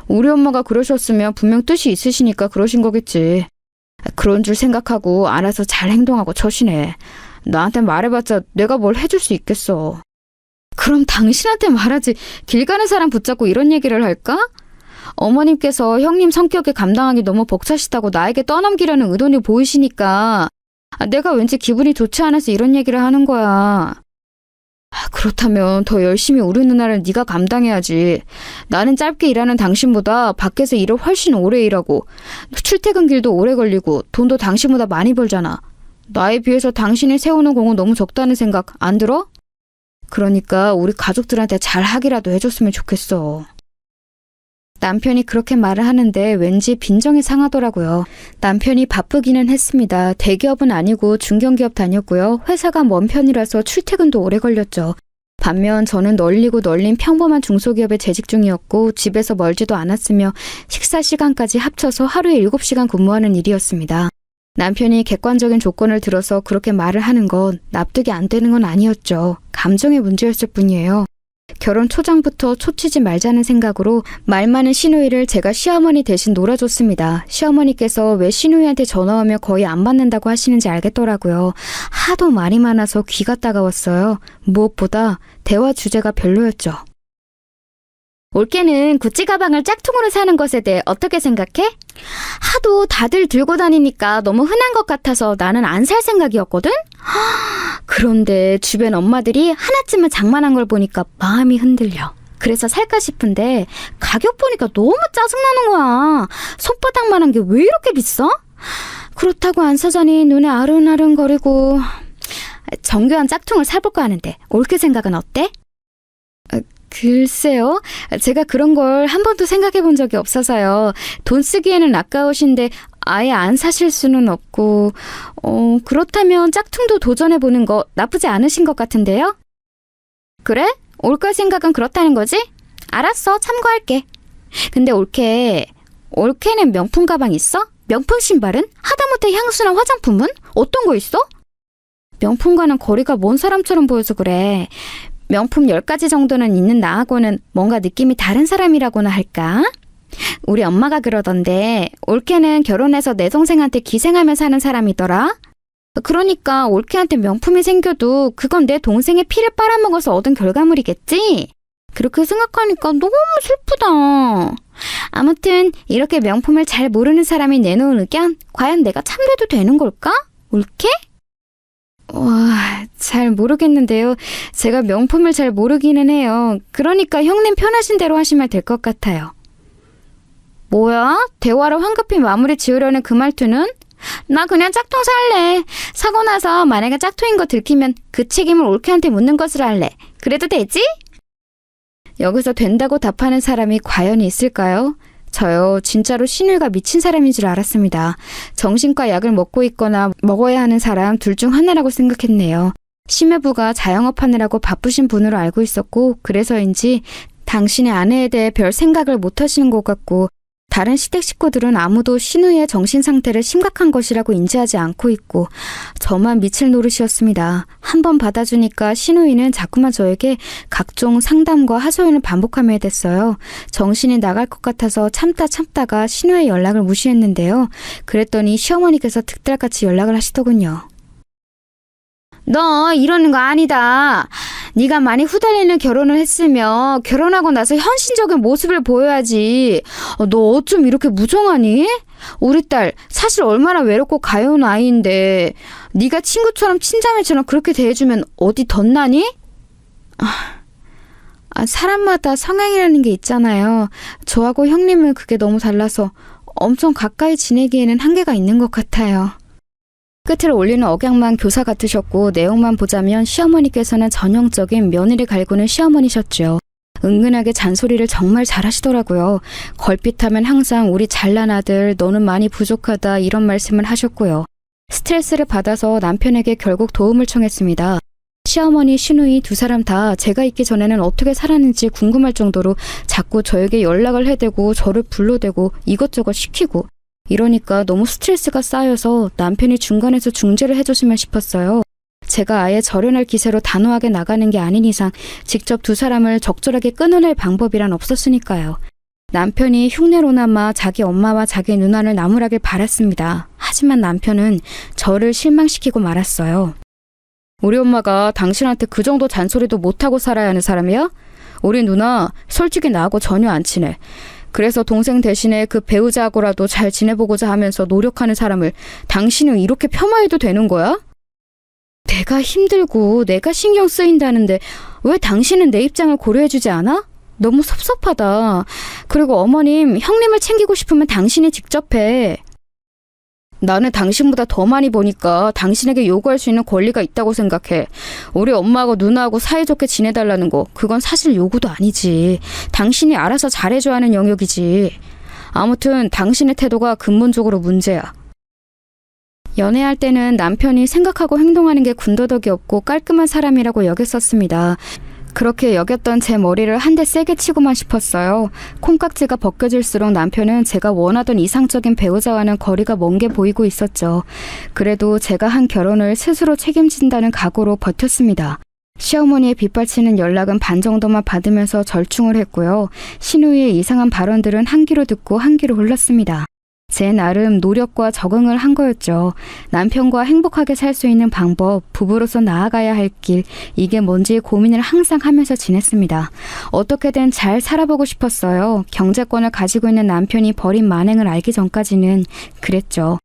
B: 우리 엄마가 그러셨으면 분명 뜻이 있으시니까 그러신 거겠지. 그런 줄 생각하고 알아서 잘 행동하고 처시네. 나한테 말해봤자 내가 뭘 해줄 수 있겠어. 그럼 당신한테 말하지. 길 가는 사람 붙잡고 이런 얘기를 할까? 어머님께서 형님 성격에 감당하기 너무 벅차시다고 나에게 떠넘기려는 의도를 보이시니까 내가 왠지 기분이 좋지 않아서 이런 얘기를 하는 거야. 그렇다면 더 열심히 우리 누나를 네가 감당해야지. 나는 짧게 일하는 당신보다 밖에서 일을 훨씬 오래 일하고 출퇴근길도 오래 걸리고 돈도 당신보다 많이 벌잖아. 나에 비해서 당신이 세우는 공은 너무 적다는 생각 안 들어? 그러니까 우리 가족들한테 잘 하기라도 해줬으면 좋겠어. 남편이 그렇게 말을 하는데 왠지 빈정이 상하더라고요. 남편이 바쁘기는 했습니다. 대기업은 아니고 중견기업 다녔고요. 회사가 먼 편이라서 출퇴근도 오래 걸렸죠. 반면 저는 널리고 널린 평범한 중소기업에 재직 중이었고 집에서 멀지도 않았으며 식사 시간까지 합쳐서 하루에 7시간 근무하는 일이었습니다. 남편이 객관적인 조건을 들어서 그렇게 말을 하는 건 납득이 안 되는 건 아니었죠. 감정의 문제였을 뿐이에요. 결혼 초장부터 초치지 말자는 생각으로 말 많은 시누이를 제가 시어머니 대신 놀아줬습니다. 시어머니께서 왜 시누이한테 전화하면 거의 안 받는다고 하시는지 알겠더라고요. 하도 말이 많아서 귀가 따가웠어요. 무엇보다 대화 주제가 별로였죠. 올케는 구찌 가방을 짝퉁으로 사는 것에 대해 어떻게 생각해? 하도 다들 들고 다니니까 너무 흔한 것 같아서 나는 안 살 생각이었거든? 그런데 주변 엄마들이 하나쯤은 장만한 걸 보니까 마음이 흔들려. 그래서 살까 싶은데 가격 보니까 너무 짜증나는 거야. 손바닥만한 게 왜 이렇게 비싸? 그렇다고 안 사자니 눈에 아른아른거리고. 정교한 짝퉁을 사볼까 하는데 올케 생각은 어때? 글쎄요. 제가 그런 걸 한 번도 생각해 본 적이 없어서요. 돈 쓰기에는 아까우신데 아예 안 사실 수는 없고 그렇다면 짝퉁도 도전해 보는 거 나쁘지 않으신 것 같은데요? 그래? 올케 생각은 그렇다는 거지? 알았어. 참고할게. 근데 올케는 명품 가방 있어? 명품 신발은? 하다못해 향수나 화장품은? 어떤 거 있어? 명품과는 거리가 먼 사람처럼 보여서 그래. 명품 10가지 정도는 있는 나하고는 뭔가 느낌이 다른 사람이라고나 할까? 우리 엄마가 그러던데 올케는 결혼해서 내 동생한테 기생하며 사는 사람이더라. 그러니까 올케한테 명품이 생겨도 그건 내 동생의 피를 빨아먹어서 얻은 결과물이겠지? 그렇게 생각하니까 너무 슬프다. 아무튼 이렇게 명품을 잘 모르는 사람이 내놓은 의견 과연 내가 참여해도 되는 걸까? 올케? 와, 잘 모르겠는데요. 제가 명품을 잘 모르기는 해요. 그러니까 형님 편하신 대로 하시면 될 것 같아요. 뭐야? 대화를 황급히 마무리 지으려는 그 말투는? 나 그냥 짝퉁 살래. 사고 나서 만약에 짝퉁인 거 들키면 그 책임을 올케한테 묻는 것으로 할래. 그래도 되지? 여기서 된다고 답하는 사람이 과연 있을까요? 저요, 진짜로 시누이가 미친 사람인 줄 알았습니다. 정신과 약을 먹고 있거나 먹어야 하는 사람 둘 중 하나라고 생각했네요. 심해부가 자영업하느라고 바쁘신 분으로 알고 있었고 그래서인지 당신의 아내에 대해 별 생각을 못 하시는 것 같고 다른 시댁 식구들은 아무도 시누이의 정신 상태를 심각한 것이라고 인지하지 않고 있고 저만 미칠 노릇이었습니다. 한 번 받아주니까 시누이는 자꾸만 저에게 각종 상담과 하소연을 반복하며 됐어요. 정신이 나갈 것 같아서 참다가 시누이의 연락을 무시했는데요. 그랬더니 시어머니께서 득달같이 연락을 하시더군요. 너 이러는 거 아니다. 네가 많이 후달리는 결혼을 했으며 결혼하고 나서 현실적인 모습을 보여야지. 너 어쩜 이렇게 무정하니? 우리 딸 사실 얼마나 외롭고 가여운 아이인데 네가 친구처럼 친자매처럼 그렇게 대해주면 어디 덧나니? 사람마다 성향이라는 게 있잖아요. 저하고 형님은 그게 너무 달라서 엄청 가까이 지내기에는 한계가 있는 것 같아요. 끝을 올리는 억양만 교사 같으셨고 내용만 보자면 시어머니께서는 전형적인 며느리 갈구는 시어머니셨죠. 은근하게 잔소리를 정말 잘하시더라고요. 걸핏하면 항상 우리 잘난 아들, 너는 많이 부족하다 이런 말씀을 하셨고요. 스트레스를 받아서 남편에게 결국 도움을 청했습니다. 시어머니, 시누이 두 사람 다 제가 있기 전에는 어떻게 살았는지 궁금할 정도로 자꾸 저에게 연락을 해대고 저를 불러대고 이것저것 시키고 이러니까 너무 스트레스가 쌓여서 남편이 중간에서 중재를 해줬으면 싶었어요. 제가 아예 절연할 기세로 단호하게 나가는 게 아닌 이상 직접 두 사람을 적절하게 끊어낼 방법이란 없었으니까요. 남편이 흉내로나마 자기 엄마와 자기 누나를 나무라길 바랐습니다. 하지만 남편은 저를 실망시키고 말았어요. 우리 엄마가 당신한테 그 정도 잔소리도 못하고 살아야 하는 사람이야? 우리 누나 솔직히 나하고 전혀 안 친해. 그래서 동생 대신에 그 배우자하고라도 잘 지내보고자 하면서 노력하는 사람을 당신은 이렇게 폄하해도 되는 거야? 내가 힘들고 내가 신경 쓰인다는데 왜 당신은 내 입장을 고려해주지 않아? 너무 섭섭하다. 그리고 어머님, 형님을 챙기고 싶으면 당신이 직접 해. 나는 당신보다 더 많이 보니까 당신에게 요구할 수 있는 권리가 있다고 생각해. 우리 엄마하고 누나하고 사이좋게 지내달라는 거, 그건 사실 요구도 아니지. 당신이 알아서 잘해줘야 하는 영역이지. 아무튼 당신의 태도가 근본적으로 문제야. 연애할 때는 남편이 생각하고 행동하는 게 군더더기 없고 깔끔한 사람이라고 여겼었습니다. 그렇게 여겼던 제 머리를 한 대 세게 치고만 싶었어요. 콩깍지가 벗겨질수록 남편은 제가 원하던 이상적인 배우자와는 거리가 먼 게 보이고 있었죠. 그래도 제가 한 결혼을 스스로 책임진다는 각오로 버텼습니다. 시어머니의 빗발치는 연락은 반 정도만 받으면서 절충을 했고요. 시누이의 이상한 발언들은 한 귀로 듣고 한 귀로 흘렀습니다. 제 나름 노력과 적응을 한 거였죠. 남편과 행복하게 살 수 있는 방법, 부부로서 나아가야 할 길, 이게 뭔지 고민을 항상 하면서 지냈습니다. 어떻게든 잘 살아보고 싶었어요. 경제권을 가지고 있는 남편이 벌인 만행을 알기 전까지는 그랬죠.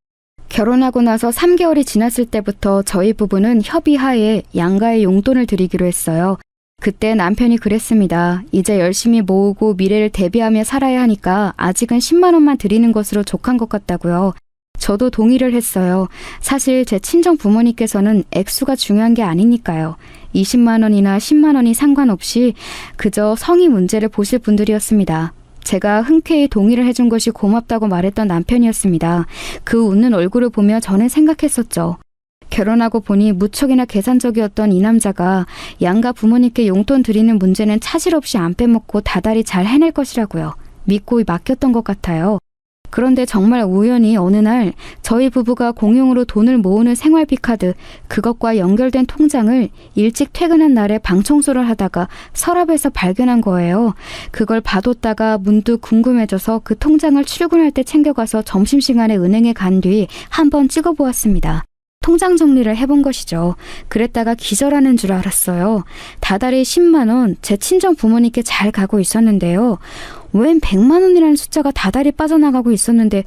B: 결혼하고 나서 3개월이 지났을 때부터 저희 부부는 협의하에 양가의 용돈을 드리기로 했어요. 그때 남편이 그랬습니다. 이제 열심히 모으고 미래를 대비하며 살아야 하니까 아직은 10만 원만 드리는 것으로 족한 것 같다고요. 저도 동의를 했어요. 사실 제 친정 부모님께서는 액수가 중요한 게 아니니까요. 20만 원이나 10만 원이 상관없이 그저 성의 문제를 보실 분들이었습니다. 제가 흔쾌히 동의를 해준 것이 고맙다고 말했던 남편이었습니다. 그 웃는 얼굴을 보며 저는 생각했었죠. 결혼하고 보니 무척이나 계산적이었던 이 남자가 양가 부모님께 용돈 드리는 문제는 차질 없이 안 빼먹고 다달이 잘 해낼 것이라고요. 믿고 맡겼던 것 같아요. 그런데 정말 우연히 어느 날 저희 부부가 공용으로 돈을 모으는 생활비 카드, 그것과 연결된 통장을 일찍 퇴근한 날에 방 청소를 하다가 서랍에서 발견한 거예요. 그걸 봐뒀다가 문득 궁금해져서 그 통장을 출근할 때 챙겨가서 점심시간에 은행에 간 뒤 한번 찍어보았습니다. 통장 정리를 해본 것이죠. 그랬다가 기절하는 줄 알았어요. 다달이 10만 원 제 친정 부모님께 잘 가고 있었는데요. 웬 100만 원이라는 숫자가 다달이 빠져나가고 있었는데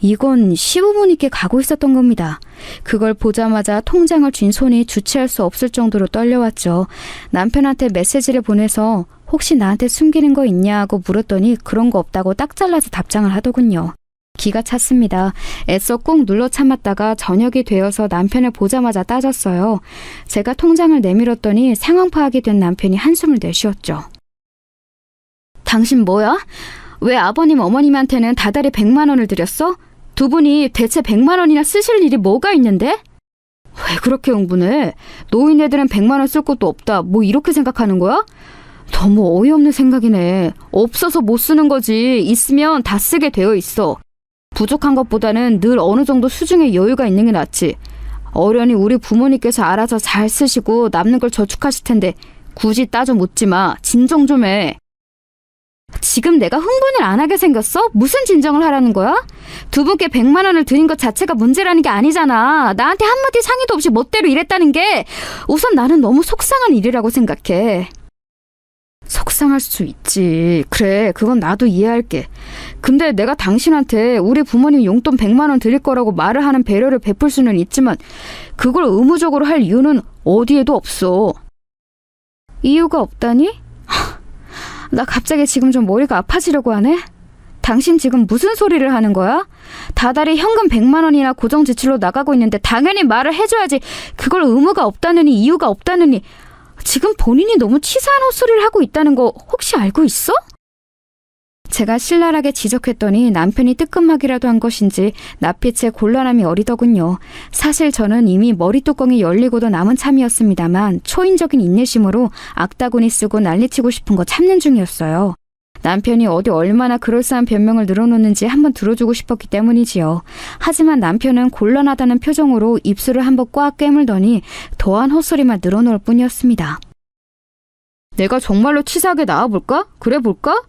B: 이건 시부모님께 가고 있었던 겁니다. 그걸 보자마자 통장을 쥔 손이 주체할 수 없을 정도로 떨려왔죠. 남편한테 메시지를 보내서 혹시 나한테 숨기는 거 있냐고 물었더니 그런 거 없다고 딱 잘라서 답장을 하더군요. 기가 찼습니다. 애써 꾹 눌러 참았다가 저녁이 되어서 남편을 보자마자 따졌어요. 제가 통장을 내밀었더니 상황 파악이 된 남편이 한숨을 내쉬었죠. 당신 뭐야? 왜 아버님 어머님한테는 다달이 100만 원을 드렸어? 두 분이 대체 100만 원이나 쓰실 일이 뭐가 있는데? 왜 그렇게 흥분해? 노인네들은 100만 원 쓸 것도 없다. 뭐 이렇게 생각하는 거야? 너무 어이없는 생각이네. 없어서 못 쓰는 거지. 있으면 다 쓰게 되어 있어. 부족한 것보다는 늘 어느 정도 수중에 여유가 있는 게 낫지. 어련히 우리 부모님께서 알아서 잘 쓰시고 남는 걸 저축하실 텐데 굳이 따져 묻지 마. 진정 좀 해. 지금 내가 흥분을 안 하게 생겼어? 무슨 진정을 하라는 거야? 두 분께 100만 원을 드린 것 자체가 문제라는 게 아니잖아. 나한테 한마디 상의도 없이 멋대로 이랬다는 게 우선 나는 너무 속상한 일이라고 생각해. 속상할 수 있지. 그래, 그건 나도 이해할게. 근데 내가 당신한테 우리 부모님 용돈 100만 원 드릴 거라고 말을 하는 배려를 베풀 수는 있지만 그걸 의무적으로 할 이유는 어디에도 없어. 이유가 없다니? 나 갑자기 지금 좀 머리가 아파지려고 하네? 당신 지금 무슨 소리를 하는 거야? 다달이 현금 100만 원이나 고정 지출로 나가고 있는데 당연히 말을 해줘야지. 그걸 의무가 없다느니 이유가 없다느니. 지금 본인이 너무 치사한 헛소리를 하고 있다는 거 혹시 알고 있어? 제가 신랄하게 지적했더니 남편이 뜨끔하기라도 한 것인지 낯빛에 곤란함이 어리더군요. 사실 저는 이미 머리뚜껑이 열리고도 남은 참이었습니다만 초인적인 인내심으로 악다구니 쓰고 난리치고 싶은 거 참는 중이었어요. 남편이 어디 얼마나 그럴싸한 변명을 늘어놓는지 한번 들어주고 싶었기 때문이지요. 하지만 남편은 곤란하다는 표정으로 입술을 한번 꽉 깨물더니 더한 헛소리만 늘어놓을 뿐이었습니다. 내가 정말로 치사하게 나와볼까? 그래 볼까?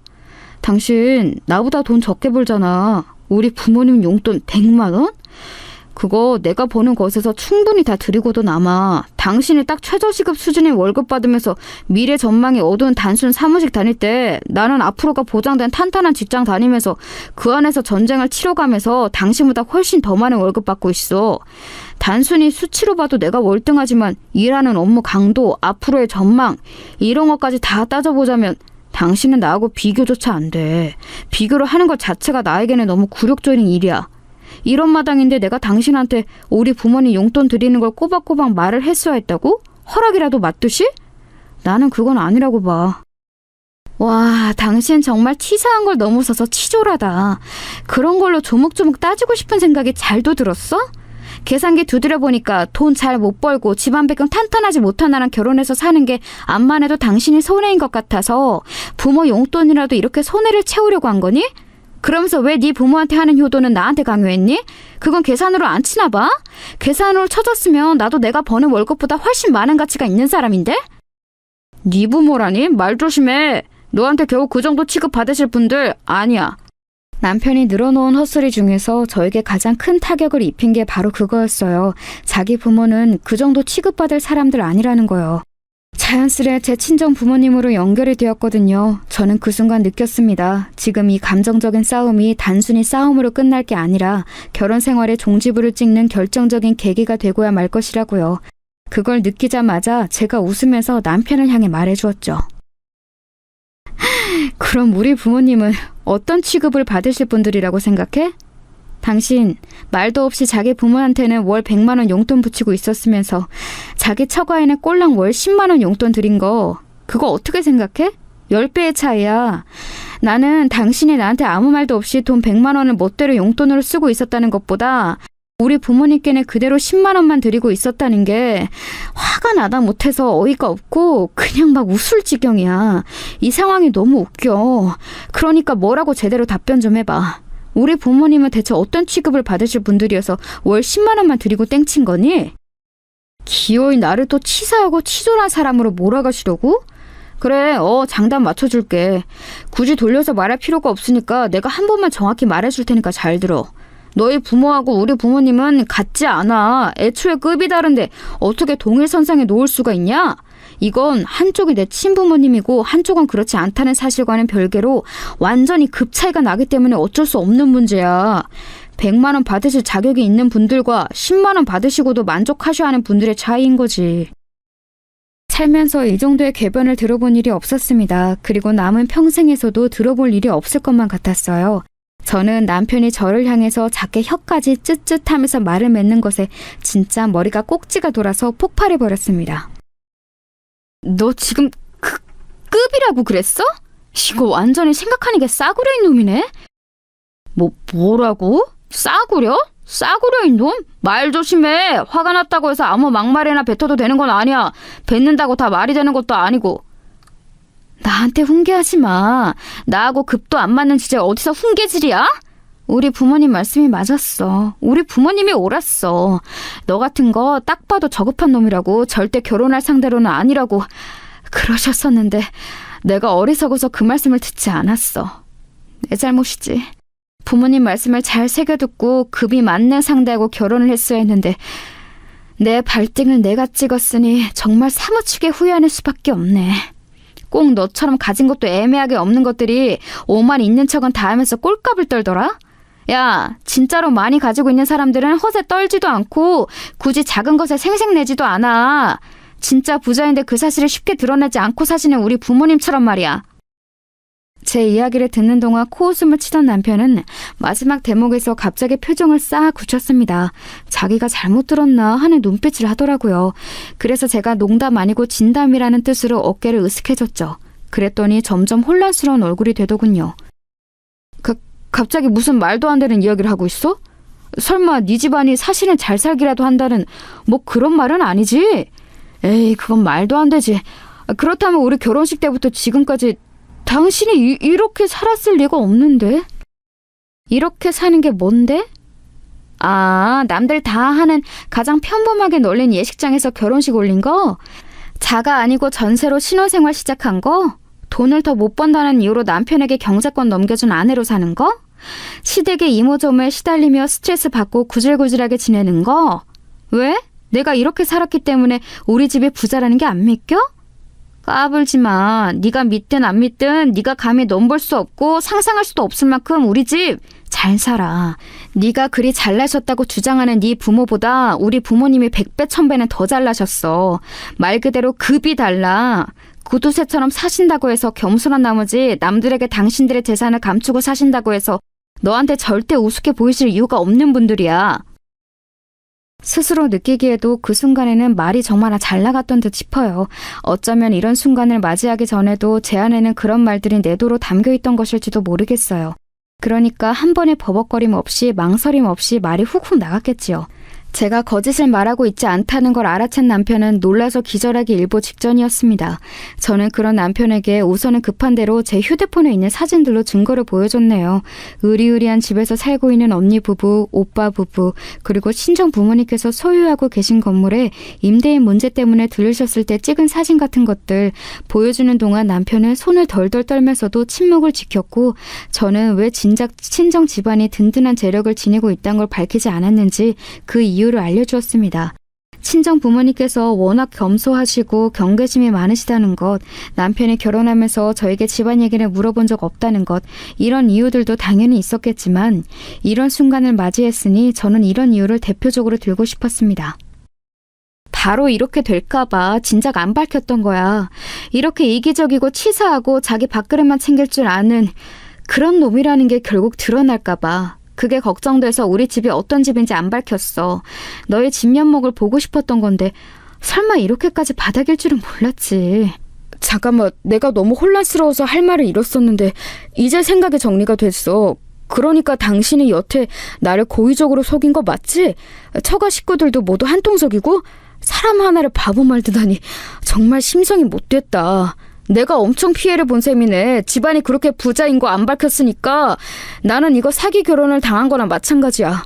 B: 당신 나보다 돈 적게 벌잖아. 우리 부모님 용돈 100만 원? 그거 내가 버는 것에서 충분히 다 드리고도 남아. 당신이 딱 최저시급 수준의 월급 받으면서 미래 전망이 어두운 단순 사무직 다닐 때 나는 앞으로가 보장된 탄탄한 직장 다니면서 그 안에서 전쟁을 치러가면서 당신보다 훨씬 더 많은 월급 받고 있어. 단순히 수치로 봐도 내가 월등하지만 일하는 업무 강도, 앞으로의 전망 이런 것까지 다 따져보자면 당신은 나하고 비교조차 안 돼. 비교를 하는 것 자체가 나에게는 너무 굴욕적인 일이야. 이런 마당인데 내가 당신한테 우리 부모님 용돈 드리는 걸 꼬박꼬박 말을 했어야 했다고? 허락이라도 맞듯이? 나는 그건 아니라고 봐. 와, 당신 정말 치사한 걸 넘어서서 치졸하다. 그런 걸로 조목조목 따지고 싶은 생각이 잘도 들었어? 계산기 두드려 보니까 돈 잘 못 벌고 집안 배경 탄탄하지 못한 나랑 결혼해서 사는 게 암만 해도 당신이 손해인 것 같아서 부모 용돈이라도 이렇게 손해를 채우려고 한 거니? 그러면서 왜 네 부모한테 하는 효도는 나한테 강요했니? 그건 계산으로 안 치나 봐? 계산으로 쳐졌으면 나도 내가 버는 월급보다 훨씬 많은 가치가 있는 사람인데? 네 부모라니? 말 조심해. 너한테 겨우 그 정도 취급 받으실 분들 아니야. 남편이 늘어놓은 헛소리 중에서 저에게 가장 큰 타격을 입힌 게 바로 그거였어요. 자기 부모는 그 정도 취급받을 사람들 아니라는 거요. 자연스레 제 친정 부모님으로 연결이 되었거든요. 저는 그 순간 느꼈습니다. 지금 이 감정적인 싸움이 단순히 싸움으로 끝날 게 아니라 결혼 생활의 종지부를 찍는 결정적인 계기가 되고야 말 것이라고요. 그걸 느끼자마자 제가 웃으면서 남편을 향해 말해주었죠. 그럼 우리 부모님은 어떤 취급을 받으실 분들이라고 생각해? 당신 말도 없이 자기 부모한테는 월 100만 원 용돈 붙이고 있었으면서 자기 처가에는 꼴랑 월 10만 원 용돈 드린 거 그거 어떻게 생각해? 10배의 차이야. 나는 당신이 나한테 아무 말도 없이 돈 100만 원을 멋대로 용돈으로 쓰고 있었다는 것보다 우리 부모님께는 그대로 10만 원만 드리고 있었다는 게 화가 나다 못해서 어이가 없고 그냥 막 웃을 지경이야. 이 상황이 너무 웃겨. 그러니까 뭐라고 제대로 답변 좀 해봐. 우리 부모님은 대체 어떤 취급을 받으실 분들이어서 월 10만 원만 드리고 땡친 거니? 기어이 나를 또 치사하고 치졸한 사람으로 몰아가시려고? 그래, 장단 맞춰줄게. 굳이 돌려서 말할 필요가 없으니까 내가 한 번만 정확히 말해줄 테니까 잘 들어. 너희 부모하고 우리 부모님은 같지 않아. 애초에 급이 다른데 어떻게 동일선상에 놓을 수가 있냐? 이건 한쪽이 내 친부모님이고 한쪽은 그렇지 않다는 사실과는 별개로 완전히 급 차이가 나기 때문에 어쩔 수 없는 문제야. 100만 원 받으실 자격이 있는 분들과 10만 원 받으시고도 만족하셔야 하는 분들의 차이인 거지. 살면서 이 정도의 궤변을 들어본 일이 없었습니다. 그리고 남은 평생에서도 들어볼 일이 없을 것만 같았어요. 저는 남편이 저를 향해서 작게 혀까지 쯧쯧하면서 말을 맺는 것에 진짜 머리가 꼭지가 돌아서 폭발해버렸습니다. 너 지금 급이라고 그랬어? 이거 완전히 생각하는 게 싸구려인 놈이네? 뭐라고? 싸구려? 싸구려인 놈? 말 조심해. 화가 났다고 해서 아무 막말이나 뱉어도 되는 건 아니야. 뱉는다고 다 말이 되는 것도 아니고. 나한테 훈계하지 마. 나하고 급도 안 맞는 주제에 어디서 훈계질이야? 우리 부모님 말씀이 맞았어. 우리 부모님이 옳았어. 너 같은 거 딱 봐도 저급한 놈이라고, 절대 결혼할 상대로는 아니라고 그러셨었는데 내가 어리석어서 그 말씀을 듣지 않았어. 내 잘못이지. 부모님 말씀을 잘 새겨듣고 급이 맞는 상대하고 결혼을 했어야 했는데 내 발등을 내가 찍었으니 정말 사무치게 후회하는 수밖에 없네. 꼭 너처럼 가진 것도 애매하게 없는 것들이 오만 있는 척은 다 하면서 꼴값을 떨더라? 야, 진짜로 많이 가지고 있는 사람들은 허세 떨지도 않고 굳이 작은 것에 생색내지도 않아. 진짜 부자인데 그 사실을 쉽게 드러내지 않고 사시는 우리 부모님처럼 말이야. 제 이야기를 듣는 동안 코웃음을 치던 남편은 마지막 대목에서 갑자기 표정을 싹 굳혔습니다. 자기가 잘못 들었나 하는 눈빛을 하더라고요. 그래서 제가 농담 아니고 진담이라는 뜻으로 어깨를 으쓱해줬죠. 그랬더니 점점 혼란스러운 얼굴이 되더군요. 갑자기 무슨 말도 안 되는 이야기를 하고 있어? 설마 네 집안이 사실은 잘 살기라도 한다는 뭐 그런 말은 아니지? 에이, 그건 말도 안 되지. 그렇다면 우리 결혼식 때부터 지금까지 당신이 이렇게 살았을 리가 없는데? 이렇게 사는 게 뭔데? 아, 남들 다 하는 가장 평범하게 널린 예식장에서 결혼식 올린 거? 자가 아니고 전세로 신혼생활 시작한 거? 돈을 더 못 번다는 이유로 남편에게 경제권 넘겨준 아내로 사는 거? 시댁의 이모저모에 시달리며 스트레스 받고 구질구질하게 지내는 거? 왜? 내가 이렇게 살았기 때문에 우리 집이 부자라는 게 안 믿겨? 까불지 마. 네가 믿든 안 믿든 네가 감히 넘볼 수 없고 상상할 수도 없을 만큼 우리 집 잘 살아. 네가 그리 잘나셨다고 주장하는 네 부모보다 우리 부모님이 100배 1000배는 더 잘나셨어. 말 그대로 급이 달라. 구두쇠처럼 사신다고 해서 겸손한 나머지 남들에게 당신들의 재산을 감추고 사신다고 해서 너한테 절대 우습게 보이실 이유가 없는 분들이야. 스스로 느끼기에도 그 순간에는 말이 정말 잘 나갔던 듯 싶어요. 어쩌면 이런 순간을 맞이하기 전에도 제 안에는 그런 말들이 내도로 담겨있던 것일지도 모르겠어요. 그러니까 한 번의 버벅거림 없이 망설임 없이 말이 훅훅 나갔겠지요. 제가 거짓을 말하고 있지 않다는 걸 알아챈 남편은 놀라서 기절하기 일보 직전이었습니다. 저는 그런 남편에게 우선은 급한 대로 제 휴대폰에 있는 사진들로 증거를 보여줬네요. 으리으리한 집에서 살고 있는 언니 부부, 오빠 부부, 그리고 친정 부모님께서 소유하고 계신 건물에 임대인 문제 때문에 들르셨을 때 찍은 사진 같은 것들 보여주는 동안 남편은 손을 덜덜 떨면서도 침묵을 지켰고, 저는 왜 진작 친정 집안이 든든한 재력을 지니고 있다는 걸 밝히지 않았는지 그 이유를 알려주었습니다. 친정 부모님께서 워낙 겸손하시고 경계심이 많으시다는 것, 남편이 결혼하면서 저에게 집안 얘기를 물어본 적 없다는 것, 이런 이유들도 당연히 있었겠지만 이런 순간을 맞이했으니 저는 이런 이유를 대표적으로 들고 싶었습니다. 바로 이렇게 될까봐 진작 안 밝혔던 거야. 이렇게 이기적이고 치사하고 자기 밥그릇만 챙길 줄 아는 그런 놈이라는 게 결국 드러날까봐. 그게 걱정돼서 우리 집이 어떤 집인지 안 밝혔어. 너의 집 면목을 보고 싶었던 건데 설마 이렇게까지 바닥일 줄은 몰랐지. 잠깐만, 내가 너무 혼란스러워서 할 말을 잃었었는데 이제 생각이 정리가 됐어. 그러니까 당신이 여태 나를 고의적으로 속인 거 맞지? 처가 식구들도 모두 한통속이고 사람 하나를 바보 말듯하니 정말 심성이 못됐다. 내가 엄청 피해를 본 셈이네. 집안이 그렇게 부자인 거 안 밝혔으니까 나는 이거 사기 결혼을 당한 거나 마찬가지야.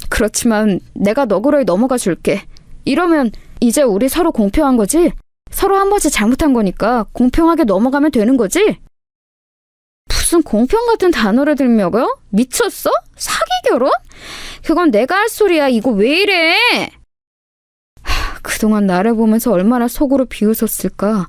B: 그렇지만 내가 너그러이 넘어가 줄게. 이러면 이제 우리 서로 공평한 거지? 서로 한 번씩 잘못한 거니까 공평하게 넘어가면 되는 거지? 무슨 공평 같은 단어를 들먹여? 미쳤어? 사기 결혼? 그건 내가 할 소리야. 이거 왜 이래? 그동안 나를 보면서 얼마나 속으로 비웃었을까.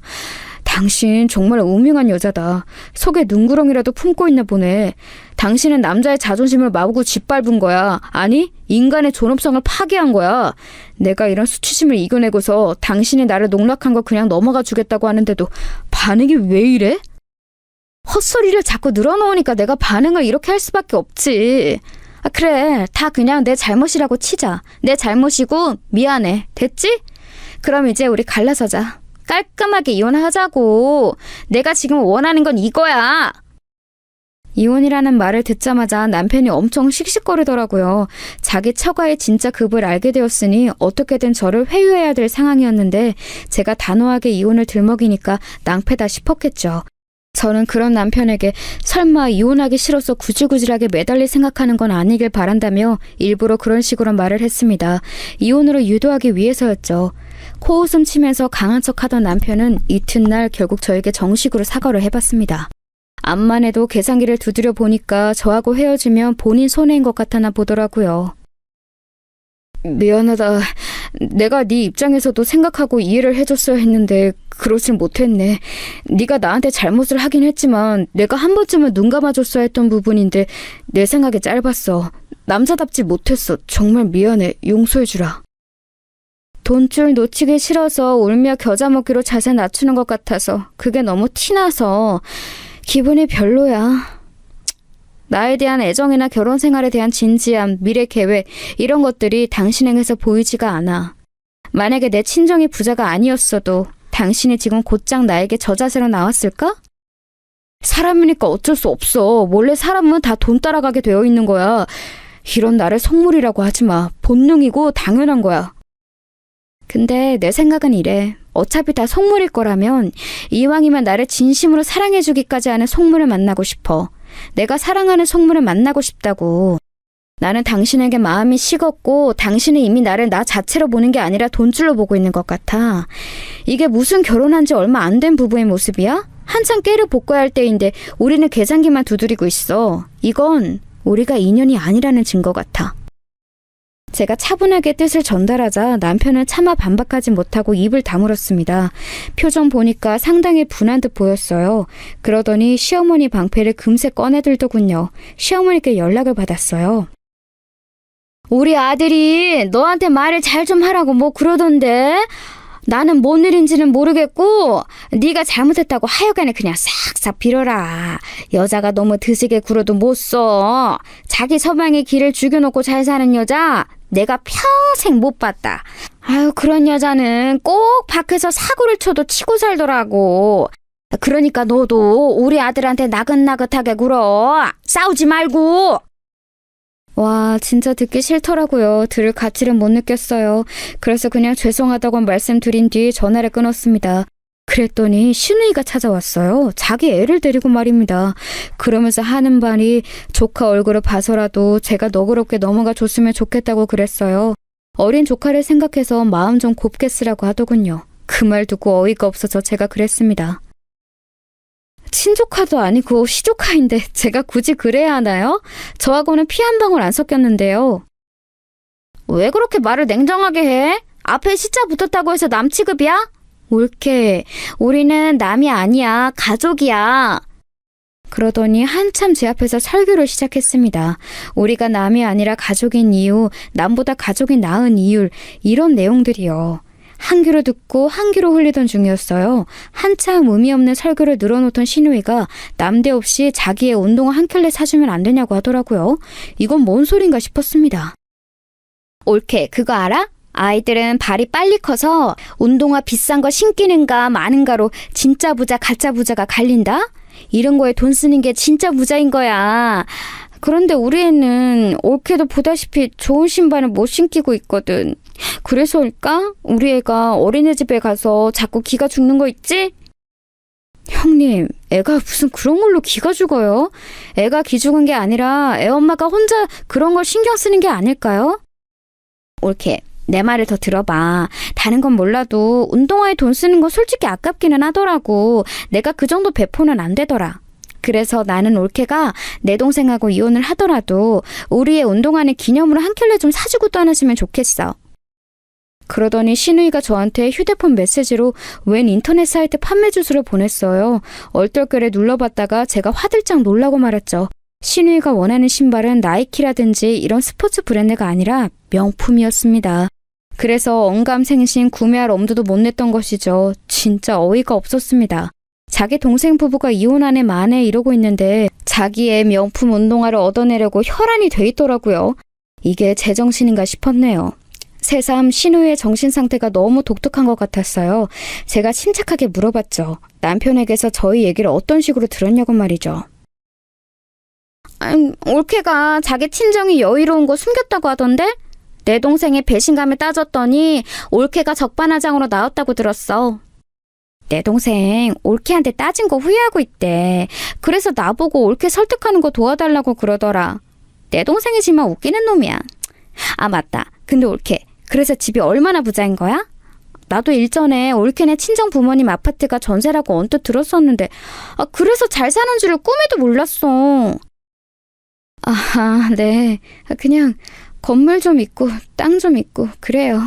B: 당신 정말 우명한 여자다. 속에 눈구렁이라도 품고 있나 보네. 당신은 남자의 자존심을 마구고 짓밟은 거야. 아니, 인간의 존엄성을 파괴한 거야. 내가 이런 수치심을 이겨내고서 당신이 나를 농락한 거 그냥 넘어가 주겠다고 하는데도 반응이 왜 이래? 헛소리를 자꾸 늘어놓으니까 내가 반응을 이렇게 할 수밖에 없지. 아, 그래, 다 그냥 내 잘못이라고 치자. 내 잘못이고 미안해. 됐지? 그럼 이제 우리 갈라서자. 깔끔하게 이혼하자고. 내가 지금 원하는 건 이거야. 이혼이라는 말을 듣자마자 남편이 엄청 씩씩거리더라고요. 자기 처가의 진짜 급을 알게 되었으니 어떻게든 저를 회유해야 될 상황이었는데 제가 단호하게 이혼을 들먹이니까 낭패다 싶었겠죠. 저는 그런 남편에게 설마 이혼하기 싫어서 구질구질하게 매달릴 생각하는 건 아니길 바란다며 일부러 그런 식으로 말을 했습니다. 이혼으로 유도하기 위해서였죠. 코웃음 치면서 강한 척하던 남편은 이튿날 결국 저에게 정식으로 사과를 해봤습니다. 암만 해도 계산기를 두드려 보니까 저하고 헤어지면 본인 손해인 것 같아나 보더라고요. 미안하다. 내가 네 입장에서도 생각하고 이해를 해줬어야 했는데 그러질 못했네. 네가 나한테 잘못을 하긴 했지만 내가 한 번쯤은 눈 감아줬어야 했던 부분인데 내 생각에 짧았어. 남자답지 못했어. 정말 미안해. 용서해주라. 돈줄 놓치기 싫어서 울며 겨자 먹기로 자세 낮추는 것 같아서 그게 너무 티나서 기분이 별로야. 나에 대한 애정이나 결혼 생활에 대한 진지함, 미래 계획 이런 것들이 당신에게서 보이지가 않아. 만약에 내 친정이 부자가 아니었어도 당신이 지금 곧장 나에게 저 자세로 나왔을까? 사람이니까 어쩔 수 없어. 원래 사람은 다 돈 따라가게 되어 있는 거야. 이런 나를 속물이라고 하지 마. 본능이고 당연한 거야. 근데 내 생각은 이래. 어차피 다 속물일 거라면 이왕이면 나를 진심으로 사랑해주기까지 하는 속물을 만나고 싶어. 내가 사랑하는 속물을 만나고 싶다고. 나는 당신에게 마음이 식었고 당신은 이미 나를 나 자체로 보는 게 아니라 돈줄로 보고 있는 것 같아. 이게 무슨 결혼한 지 얼마 안 된 부부의 모습이야? 한참 깨를 볶아야 할 때인데 우리는 계산기만 두드리고 있어. 이건 우리가 인연이 아니라는 증거 같아. 제가 차분하게 뜻을 전달하자 남편은 차마 반박하지 못하고 입을 다물었습니다. 표정 보니까 상당히 분한 듯 보였어요. 그러더니 시어머니 방패를 금세 꺼내들더군요. 시어머니께 연락을 받았어요. 우리 아들이 너한테 말을 잘 좀 하라고 뭐 그러던데? 나는 뭔 일인지는 모르겠고 네가 잘못했다고 하여간에 그냥 싹싹 빌어라. 여자가 너무 드세게 굴어도 못 써. 자기 서방의 길을 죽여놓고 잘 사는 여자 내가 평생 못 봤다. 아유, 그런 여자는 꼭 밖에서 사고를 쳐도 치고 살더라고. 그러니까 너도 우리 아들한테 나긋나긋하게 굴어. 싸우지 말고. 와, 진짜 듣기 싫더라고요. 들을 가치를 못 느꼈어요. 그래서 그냥 죄송하다고 말씀드린 뒤 전화를 끊었습니다. 그랬더니 시누이가 찾아왔어요. 자기 애를 데리고 말입니다. 그러면서 하는 말이 조카 얼굴을 봐서라도 제가 너그럽게 넘어가 줬으면 좋겠다고 그랬어요. 어린 조카를 생각해서 마음 좀 곱게 쓰라고 하더군요. 그 말 듣고 어이가 없어서 제가 그랬습니다. 친조카도 아니고 시조카인데 제가 굳이 그래야 하나요? 저하고는 피 한 방울 안 섞였는데요. 왜 그렇게 말을 냉정하게 해? 앞에 시자 붙었다고 해서 남 취급이야? 옳게. 우리는 남이 아니야. 가족이야. 그러더니 한참 제 앞에서 설교를 시작했습니다. 우리가 남이 아니라 가족인 이유, 남보다 가족이 나은 이유, 이런 내용들이요. 한 귀로 듣고 한 귀로 흘리던 중이었어요. 한참 의미 없는 설교를 늘어놓던 시누이가 남대없이 자기의 운동화 한 켤레 사주면 안 되냐고 하더라고요. 이건 뭔 소린가 싶었습니다. 옳게, 그거 알아? 아이들은 발이 빨리 커서 운동화 비싼 거 신기는가 마는가로 진짜 부자 가짜 부자가 갈린다? 이런 거에 돈 쓰는 게 진짜 부자인 거야. 그런데 우리 애는 옳게도 보다시피 좋은 신발을 못 신기고 있거든. 그래서일까? 우리 애가 어린이집에 가서 자꾸 기가 죽는 거 있지? 형님, 애가 무슨 그런 걸로 기가 죽어요? 애가 기 죽은 게 아니라 애 엄마가 혼자 그런 걸 신경 쓰는 게 아닐까요? 옳게, 내 말을 더 들어봐. 다른 건 몰라도 운동화에 돈 쓰는 거 솔직히 아깝기는 하더라고. 내가 그 정도 배포는 안 되더라. 그래서 나는 옳게가 내 동생하고 이혼을 하더라도 우리의 운동화는 기념으로 한 켤레 좀 사주고 떠나시면 좋겠어. 그러더니 시누이가 저한테 휴대폰 메시지로 웬 인터넷 사이트 판매 주소를 보냈어요. 얼떨결에 눌러봤다가 제가 화들짝 놀라고 말았죠. 시누이가 원하는 신발은 나이키라든지 이런 스포츠 브랜드가 아니라 명품이었습니다. 그래서 언감생심 구매할 엄두도 못 냈던 것이죠. 진짜 어이가 없었습니다. 자기 동생 부부가 이혼한 해 만에 이러고 있는데 자기의 명품 운동화를 얻어내려고 혈안이 돼 있더라고요. 이게 제정신인가 싶었네요. 새삼 신우의 정신 상태가 너무 독특한 것 같았어요. 제가 침착하게 물어봤죠. 남편에게서 저희 얘기를 어떤 식으로 들었냐고 말이죠. 옳게가 자기 친정이 여유로운 거 숨겼다고 하던데? 내 동생의 배신감에 따졌더니 옳게가 적반하장으로 나왔다고 들었어. 내 동생 옳게한테 따진 거 후회하고 있대. 그래서 나보고 옳게 설득하는 거 도와달라고 그러더라. 내 동생이지만 웃기는 놈이야. 아, 맞다. 근데 옳게, 그래서 집이 얼마나 부자인 거야? 나도 일전에 옳게네 친정 부모님 아파트가 전세라고 언뜻 들었었는데 그래서 잘 사는 줄을 꿈에도 몰랐어. 아, 네. 그냥 건물 좀 있고 땅 좀 있고 그래요.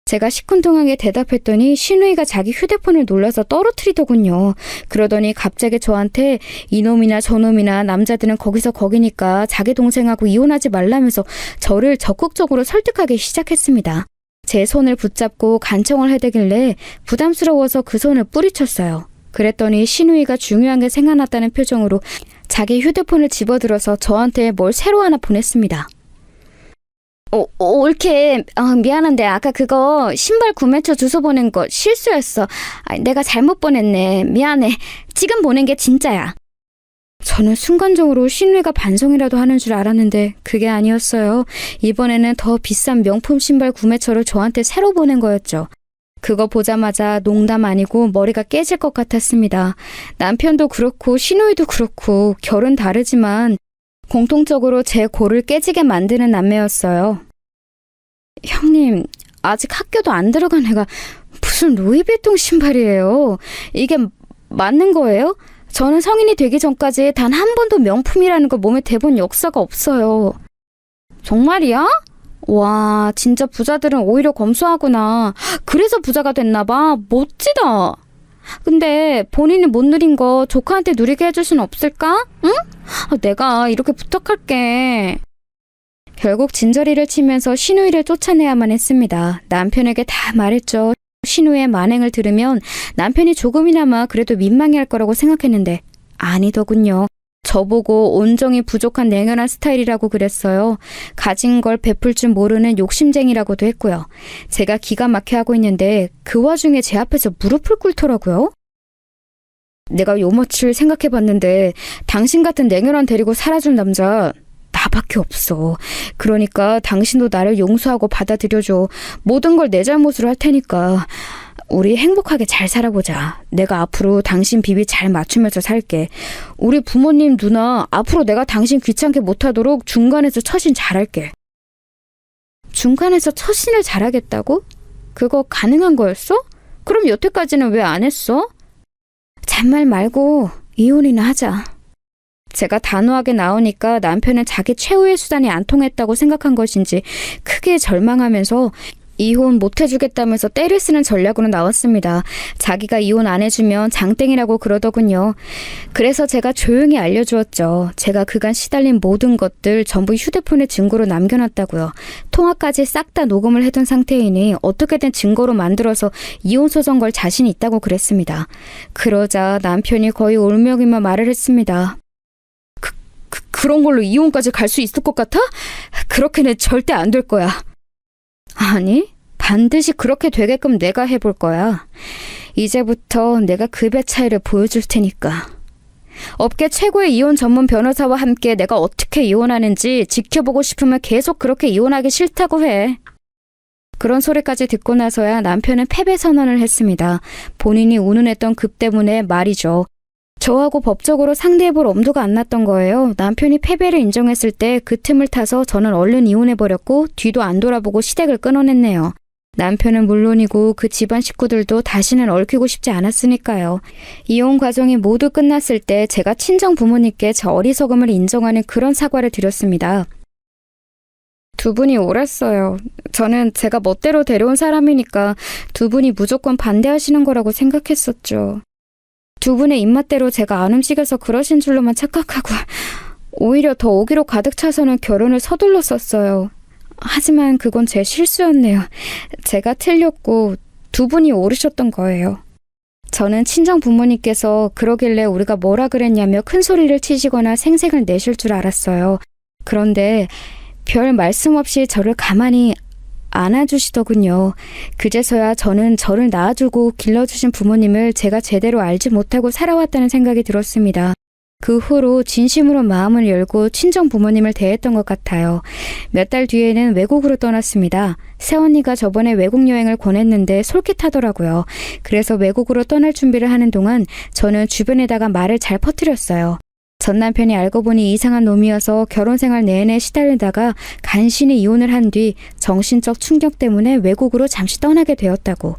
B: 제가 시큰둥하게 대답했더니 시누이가 자기 휴대폰을 놀라서 떨어뜨리더군요. 그러더니 갑자기 저한테 이놈이나 저놈이나 남자들은 거기서 거기니까 자기 동생하고 이혼하지 말라면서 저를 적극적으로 설득하기 시작했습니다. 제 손을 붙잡고 간청을 해대길래 부담스러워서 그 손을 뿌리쳤어요. 그랬더니 신우이가 중요한 게 생각났다는 표정으로 자기 휴대폰을 집어들어서 저한테 뭘 새로 하나 보냈습니다. 올케, 미안한데 아까 그거 신발 구매처 주소 보낸 거 실수였어. 내가 잘못 보냈네. 미안해. 지금 보낸 게 진짜야. 저는 순간적으로 신우이가 반성이라도 하는 줄 알았는데 그게 아니었어요. 이번에는 더 비싼 명품 신발 구매처를 저한테 새로 보낸 거였죠. 그거 보자마자 농담 아니고 머리가 깨질 것 같았습니다. 남편도 그렇고 신우이도 그렇고 결은 다르지만 공통적으로 제 골을 깨지게 만드는 남매였어요. 형님, 아직 학교도 안 들어간 애가 무슨 루이비통 신발이에요. 이게 맞는 거예요? 저는 성인이 되기 전까지 단 한 번도 명품이라는 걸 몸에 대본 역사가 없어요. 정말이야? 와, 진짜 부자들은 오히려 검소하구나. 그래서 부자가 됐나 봐. 멋지다. 근데 본인이 못 누린 거 조카한테 누리게 해줄 순 없을까? 응? 내가 이렇게 부탁할게. 결국 진저리를 치면서 신우이를 쫓아내야만 했습니다. 남편에게 다 말했죠. 신우의 만행을 들으면 남편이 조금이나마 그래도 민망해할 거라고 생각했는데 아니더군요. 저보고 온정이 부족한 냉혈한 스타일이라고 그랬어요. 가진 걸 베풀 줄 모르는 욕심쟁이라고도 했고요. 제가 기가 막혀하고 있는데 그 와중에 제 앞에서 무릎을 꿇더라고요. 내가 요머칠 생각해봤는데 당신 같은 냉혈한 데리고 살아준 남자 나밖에 없어. 그러니까 당신도 나를 용서하고 받아들여줘. 모든 걸 내 잘못으로 할 테니까 우리 행복하게 잘 살아보자. 내가 앞으로 당신 비비 잘 맞추면서 살게. 우리 부모님 누나 앞으로 내가 당신 귀찮게 못하도록 중간에서 처신 잘할게. 중간에서 처신을 잘하겠다고? 그거 가능한 거였어? 그럼 여태까지는 왜 안 했어? 잔말 말고 이혼이나 하자. 제가 단호하게 나오니까 남편은 자기 최후의 수단이 안 통했다고 생각한 것인지 크게 절망하면서 이혼 못 해주겠다면서 때를 쓰는 전략으로 나왔습니다. 자기가 이혼 안 해주면 장땡이라고 그러더군요. 그래서 제가 조용히 알려주었죠. 제가 그간 시달린 모든 것들 전부 휴대폰에 증거로 남겨놨다고요. 통화까지 싹 다 녹음을 해둔 상태이니 어떻게든 증거로 만들어서 이혼 소송 걸 자신이 있다고 그랬습니다. 그러자 남편이 거의 울먹이며 말을 했습니다. 그런 걸로 이혼까지 갈 수 있을 것 같아? 그렇게는 절대 안 될 거야. 아니, 반드시 그렇게 되게끔 내가 해볼 거야. 이제부터 내가 급의 차이를 보여줄 테니까. 업계 최고의 이혼 전문 변호사와 함께 내가 어떻게 이혼하는지 지켜보고 싶으면 계속 그렇게 이혼하기 싫다고 해. 그런 소리까지 듣고 나서야 남편은 패배 선언을 했습니다. 본인이 운운했던 급 때문에 말이죠. 저하고 법적으로 상대해볼 엄두가 안 났던 거예요. 남편이 패배를 인정했을 때 그 틈을 타서 저는 얼른 이혼해버렸고 뒤도 안 돌아보고 시댁을 끊어냈네요. 남편은 물론이고 그 집안 식구들도 다시는 얽히고 싶지 않았으니까요. 이혼 과정이 모두 끝났을 때 제가 친정 부모님께 제 어리석음을 인정하는 그런 사과를 드렸습니다. 두 분이 옳았어요. 저는 제가 멋대로 데려온 사람이니까 두 분이 무조건 반대하시는 거라고 생각했었죠. 두 분의 입맛대로 제가 안 움직여서 그러신 줄로만 착각하고 오히려 더 오기로 가득 차서는 결혼을 서둘렀었어요. 하지만 그건 제 실수였네요. 제가 틀렸고 두 분이 옳으셨던 거예요. 저는 친정 부모님께서 그러길래 우리가 뭐라 그랬냐며 큰 소리를 치시거나 생색을 내실 줄 알았어요. 그런데 별 말씀 없이 저를 가만히 안아주시더군요. 그제서야 저는 저를 낳아주고 길러주신 부모님을 제가 제대로 알지 못하고 살아왔다는 생각이 들었습니다. 그 후로 진심으로 마음을 열고 친정 부모님을 대했던 것 같아요. 몇 달 뒤에는 외국으로 떠났습니다. 새언니가 저번에 외국 여행을 권했는데 솔깃하더라고요. 그래서 외국으로 떠날 준비를 하는 동안 저는 주변에다가 말을 잘 퍼뜨렸어요. 전 남편이 알고 보니 이상한 놈이어서 결혼 생활 내내 시달리다가 간신히 이혼을 한 뒤 정신적 충격 때문에 외국으로 잠시 떠나게 되었다고.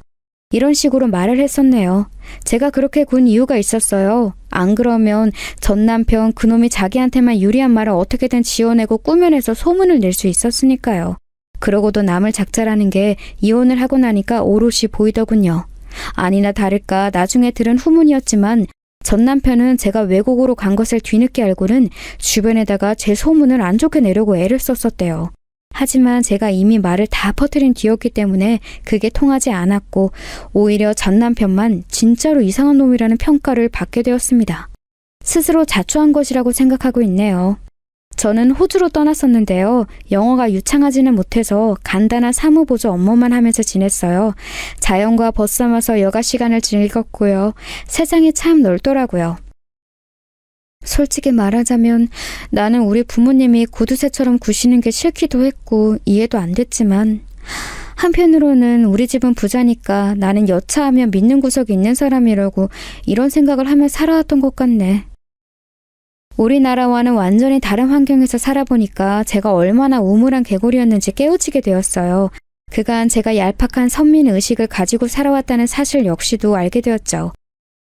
B: 이런 식으로 말을 했었네요. 제가 그렇게 군 이유가 있었어요. 안 그러면 전 남편 그놈이 자기한테만 유리한 말을 어떻게든 지어내고 꾸며내서 소문을 낼 수 있었으니까요. 그러고도 남을 작자라는 게 이혼을 하고 나니까 오롯이 보이더군요. 아니나 다를까 나중에 들은 후문이었지만 전 남편은 제가 외국으로 간 것을 뒤늦게 알고는 주변에다가 제 소문을 안 좋게 내려고 애를 썼었대요. 하지만 제가 이미 말을 다 퍼뜨린 뒤였기 때문에 그게 통하지 않았고 오히려 전 남편만 진짜로 이상한 놈이라는 평가를 받게 되었습니다. 스스로 자초한 것이라고 생각하고 있네요. 저는 호주로 떠났었는데요. 영어가 유창하지는 못해서 간단한 사무보조 업무만 하면서 지냈어요. 자연과 벗삼아서 여가 시간을 즐겼고요. 세상이 참 넓더라고요. 솔직히 말하자면 나는 우리 부모님이 구두쇠처럼 구시는 게 싫기도 했고 이해도 안 됐지만 한편으로는 우리 집은 부자니까 나는 여차하면 믿는 구석이 있는 사람이라고 이런 생각을 하며 살아왔던 것 같네. 우리나라와는 완전히 다른 환경에서 살아보니까 제가 얼마나 우물한 개구리였는지 깨우치게 되었어요. 그간 제가 얄팍한 선민의식을 가지고 살아왔다는 사실 역시도 알게 되었죠.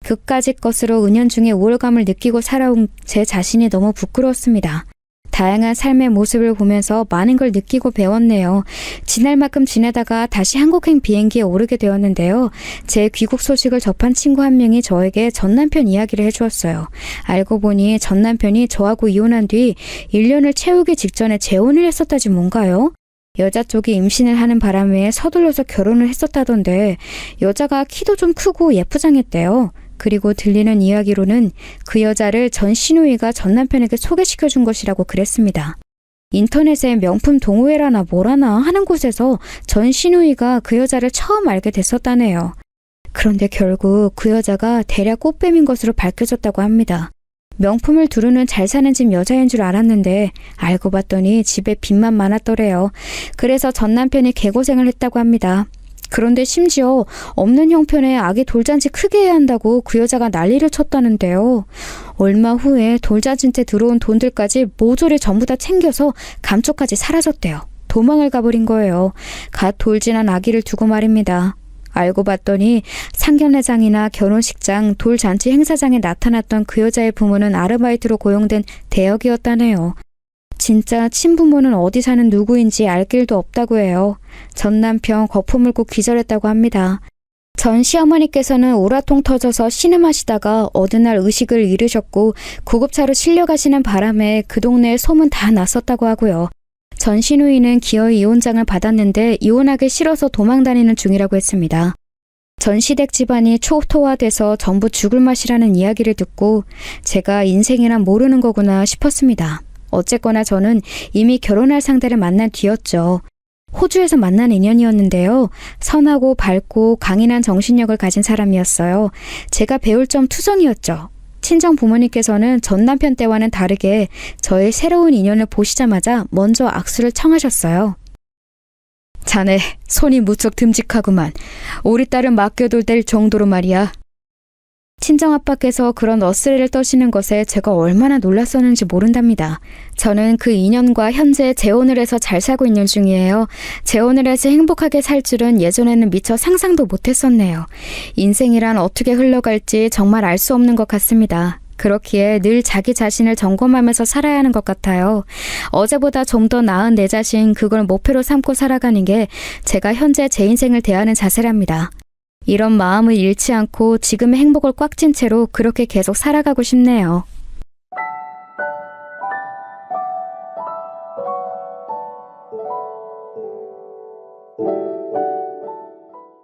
B: 그까짓 것으로 은연중에 우월감을 느끼고 살아온 제 자신이 너무 부끄러웠습니다. 다양한 삶의 모습을 보면서 많은 걸 느끼고 배웠네요. 지날 만큼 지내다가 다시 한국행 비행기에 오르게 되었는데요. 제 귀국 소식을 접한 친구 한 명이 저에게 전 남편 이야기를 해주었어요. 알고 보니 전 남편이 저하고 이혼한 뒤 1년을 채우기 직전에 재혼을 했었다지 뭔가요? 여자 쪽이 임신을 하는 바람에 서둘러서 결혼을 했었다던데 여자가 키도 좀 크고 예쁘장했대요. 그리고 들리는 이야기로는 그 여자를 전 시누이가 전 남편에게 소개시켜준 것이라고 그랬습니다. 인터넷에 명품 동호회라나 뭐라나 하는 곳에서 전 시누이가 그 여자를 처음 알게 됐었다네요. 그런데 결국 그 여자가 대략 꽃뱀인 것으로 밝혀졌다고 합니다. 명품을 두르는 잘 사는 집 여자인 줄 알았는데 알고 봤더니 집에 빚만 많았더래요. 그래서 전 남편이 개고생을 했다고 합니다. 그런데 심지어 없는 형편에 아기 돌잔치 크게 해야 한다고 그 여자가 난리를 쳤다는데요. 얼마 후에 돌잔치 때 들어온 돈들까지 모조리 전부 다 챙겨서 감쪽까지 사라졌대요. 도망을 가버린 거예요. 갓 돌진한 아기를 두고 말입니다. 알고 봤더니 상견례장이나 결혼식장, 돌잔치 행사장에 나타났던 그 여자의 부모는 아르바이트로 고용된 대역이었다네요. 진짜 친부모는 어디 사는 누구인지 알 길도 없다고 해요. 전 남편 거품을 고 기절했다고 합니다. 전 시어머니께서는 오라통 터져서 신음하시다가 어느 날 의식을 잃으셨고 구급차로 실려가시는 바람에 그 동네에 소문 다 났었다고 하고요. 전 시누이는 기어이 이혼장을 받았는데 이혼하기 싫어서 도망다니는 중이라고 했습니다. 전 시댁 집안이 초토화돼서 전부 죽을 맛이라는 이야기를 듣고 제가 인생이란 모르는 거구나 싶었습니다. 어쨌거나 저는 이미 결혼할 상대를 만난 뒤였죠. 호주에서 만난 인연이었는데요. 선하고 밝고 강인한 정신력을 가진 사람이었어요. 제가 배울 점 투성이었죠. 친정 부모님께서는 전 남편 때와는 다르게 저의 새로운 인연을 보시자마자 먼저 악수를 청하셨어요. 자네 손이 무척 듬직하구만. 우리 딸은 맡겨둘 될 정도로 말이야. 친정아빠께서 그런 어스레를 떠시는 것에 제가 얼마나 놀랐었는지 모른답니다. 저는 그 인연과 현재 재혼을 해서 잘 살고 있는 중이에요. 재혼을 해서 행복하게 살 줄은 예전에는 미처 상상도 못했었네요. 인생이란 어떻게 흘러갈지 정말 알 수 없는 것 같습니다. 그렇기에 늘 자기 자신을 점검하면서 살아야 하는 것 같아요. 어제보다 좀 더 나은 내 자신, 그걸 목표로 삼고 살아가는 게 제가 현재 제 인생을 대하는 자세랍니다. 이런 마음을 잃지 않고 지금의 행복을 꽉 쥔 채로 그렇게 계속 살아가고 싶네요.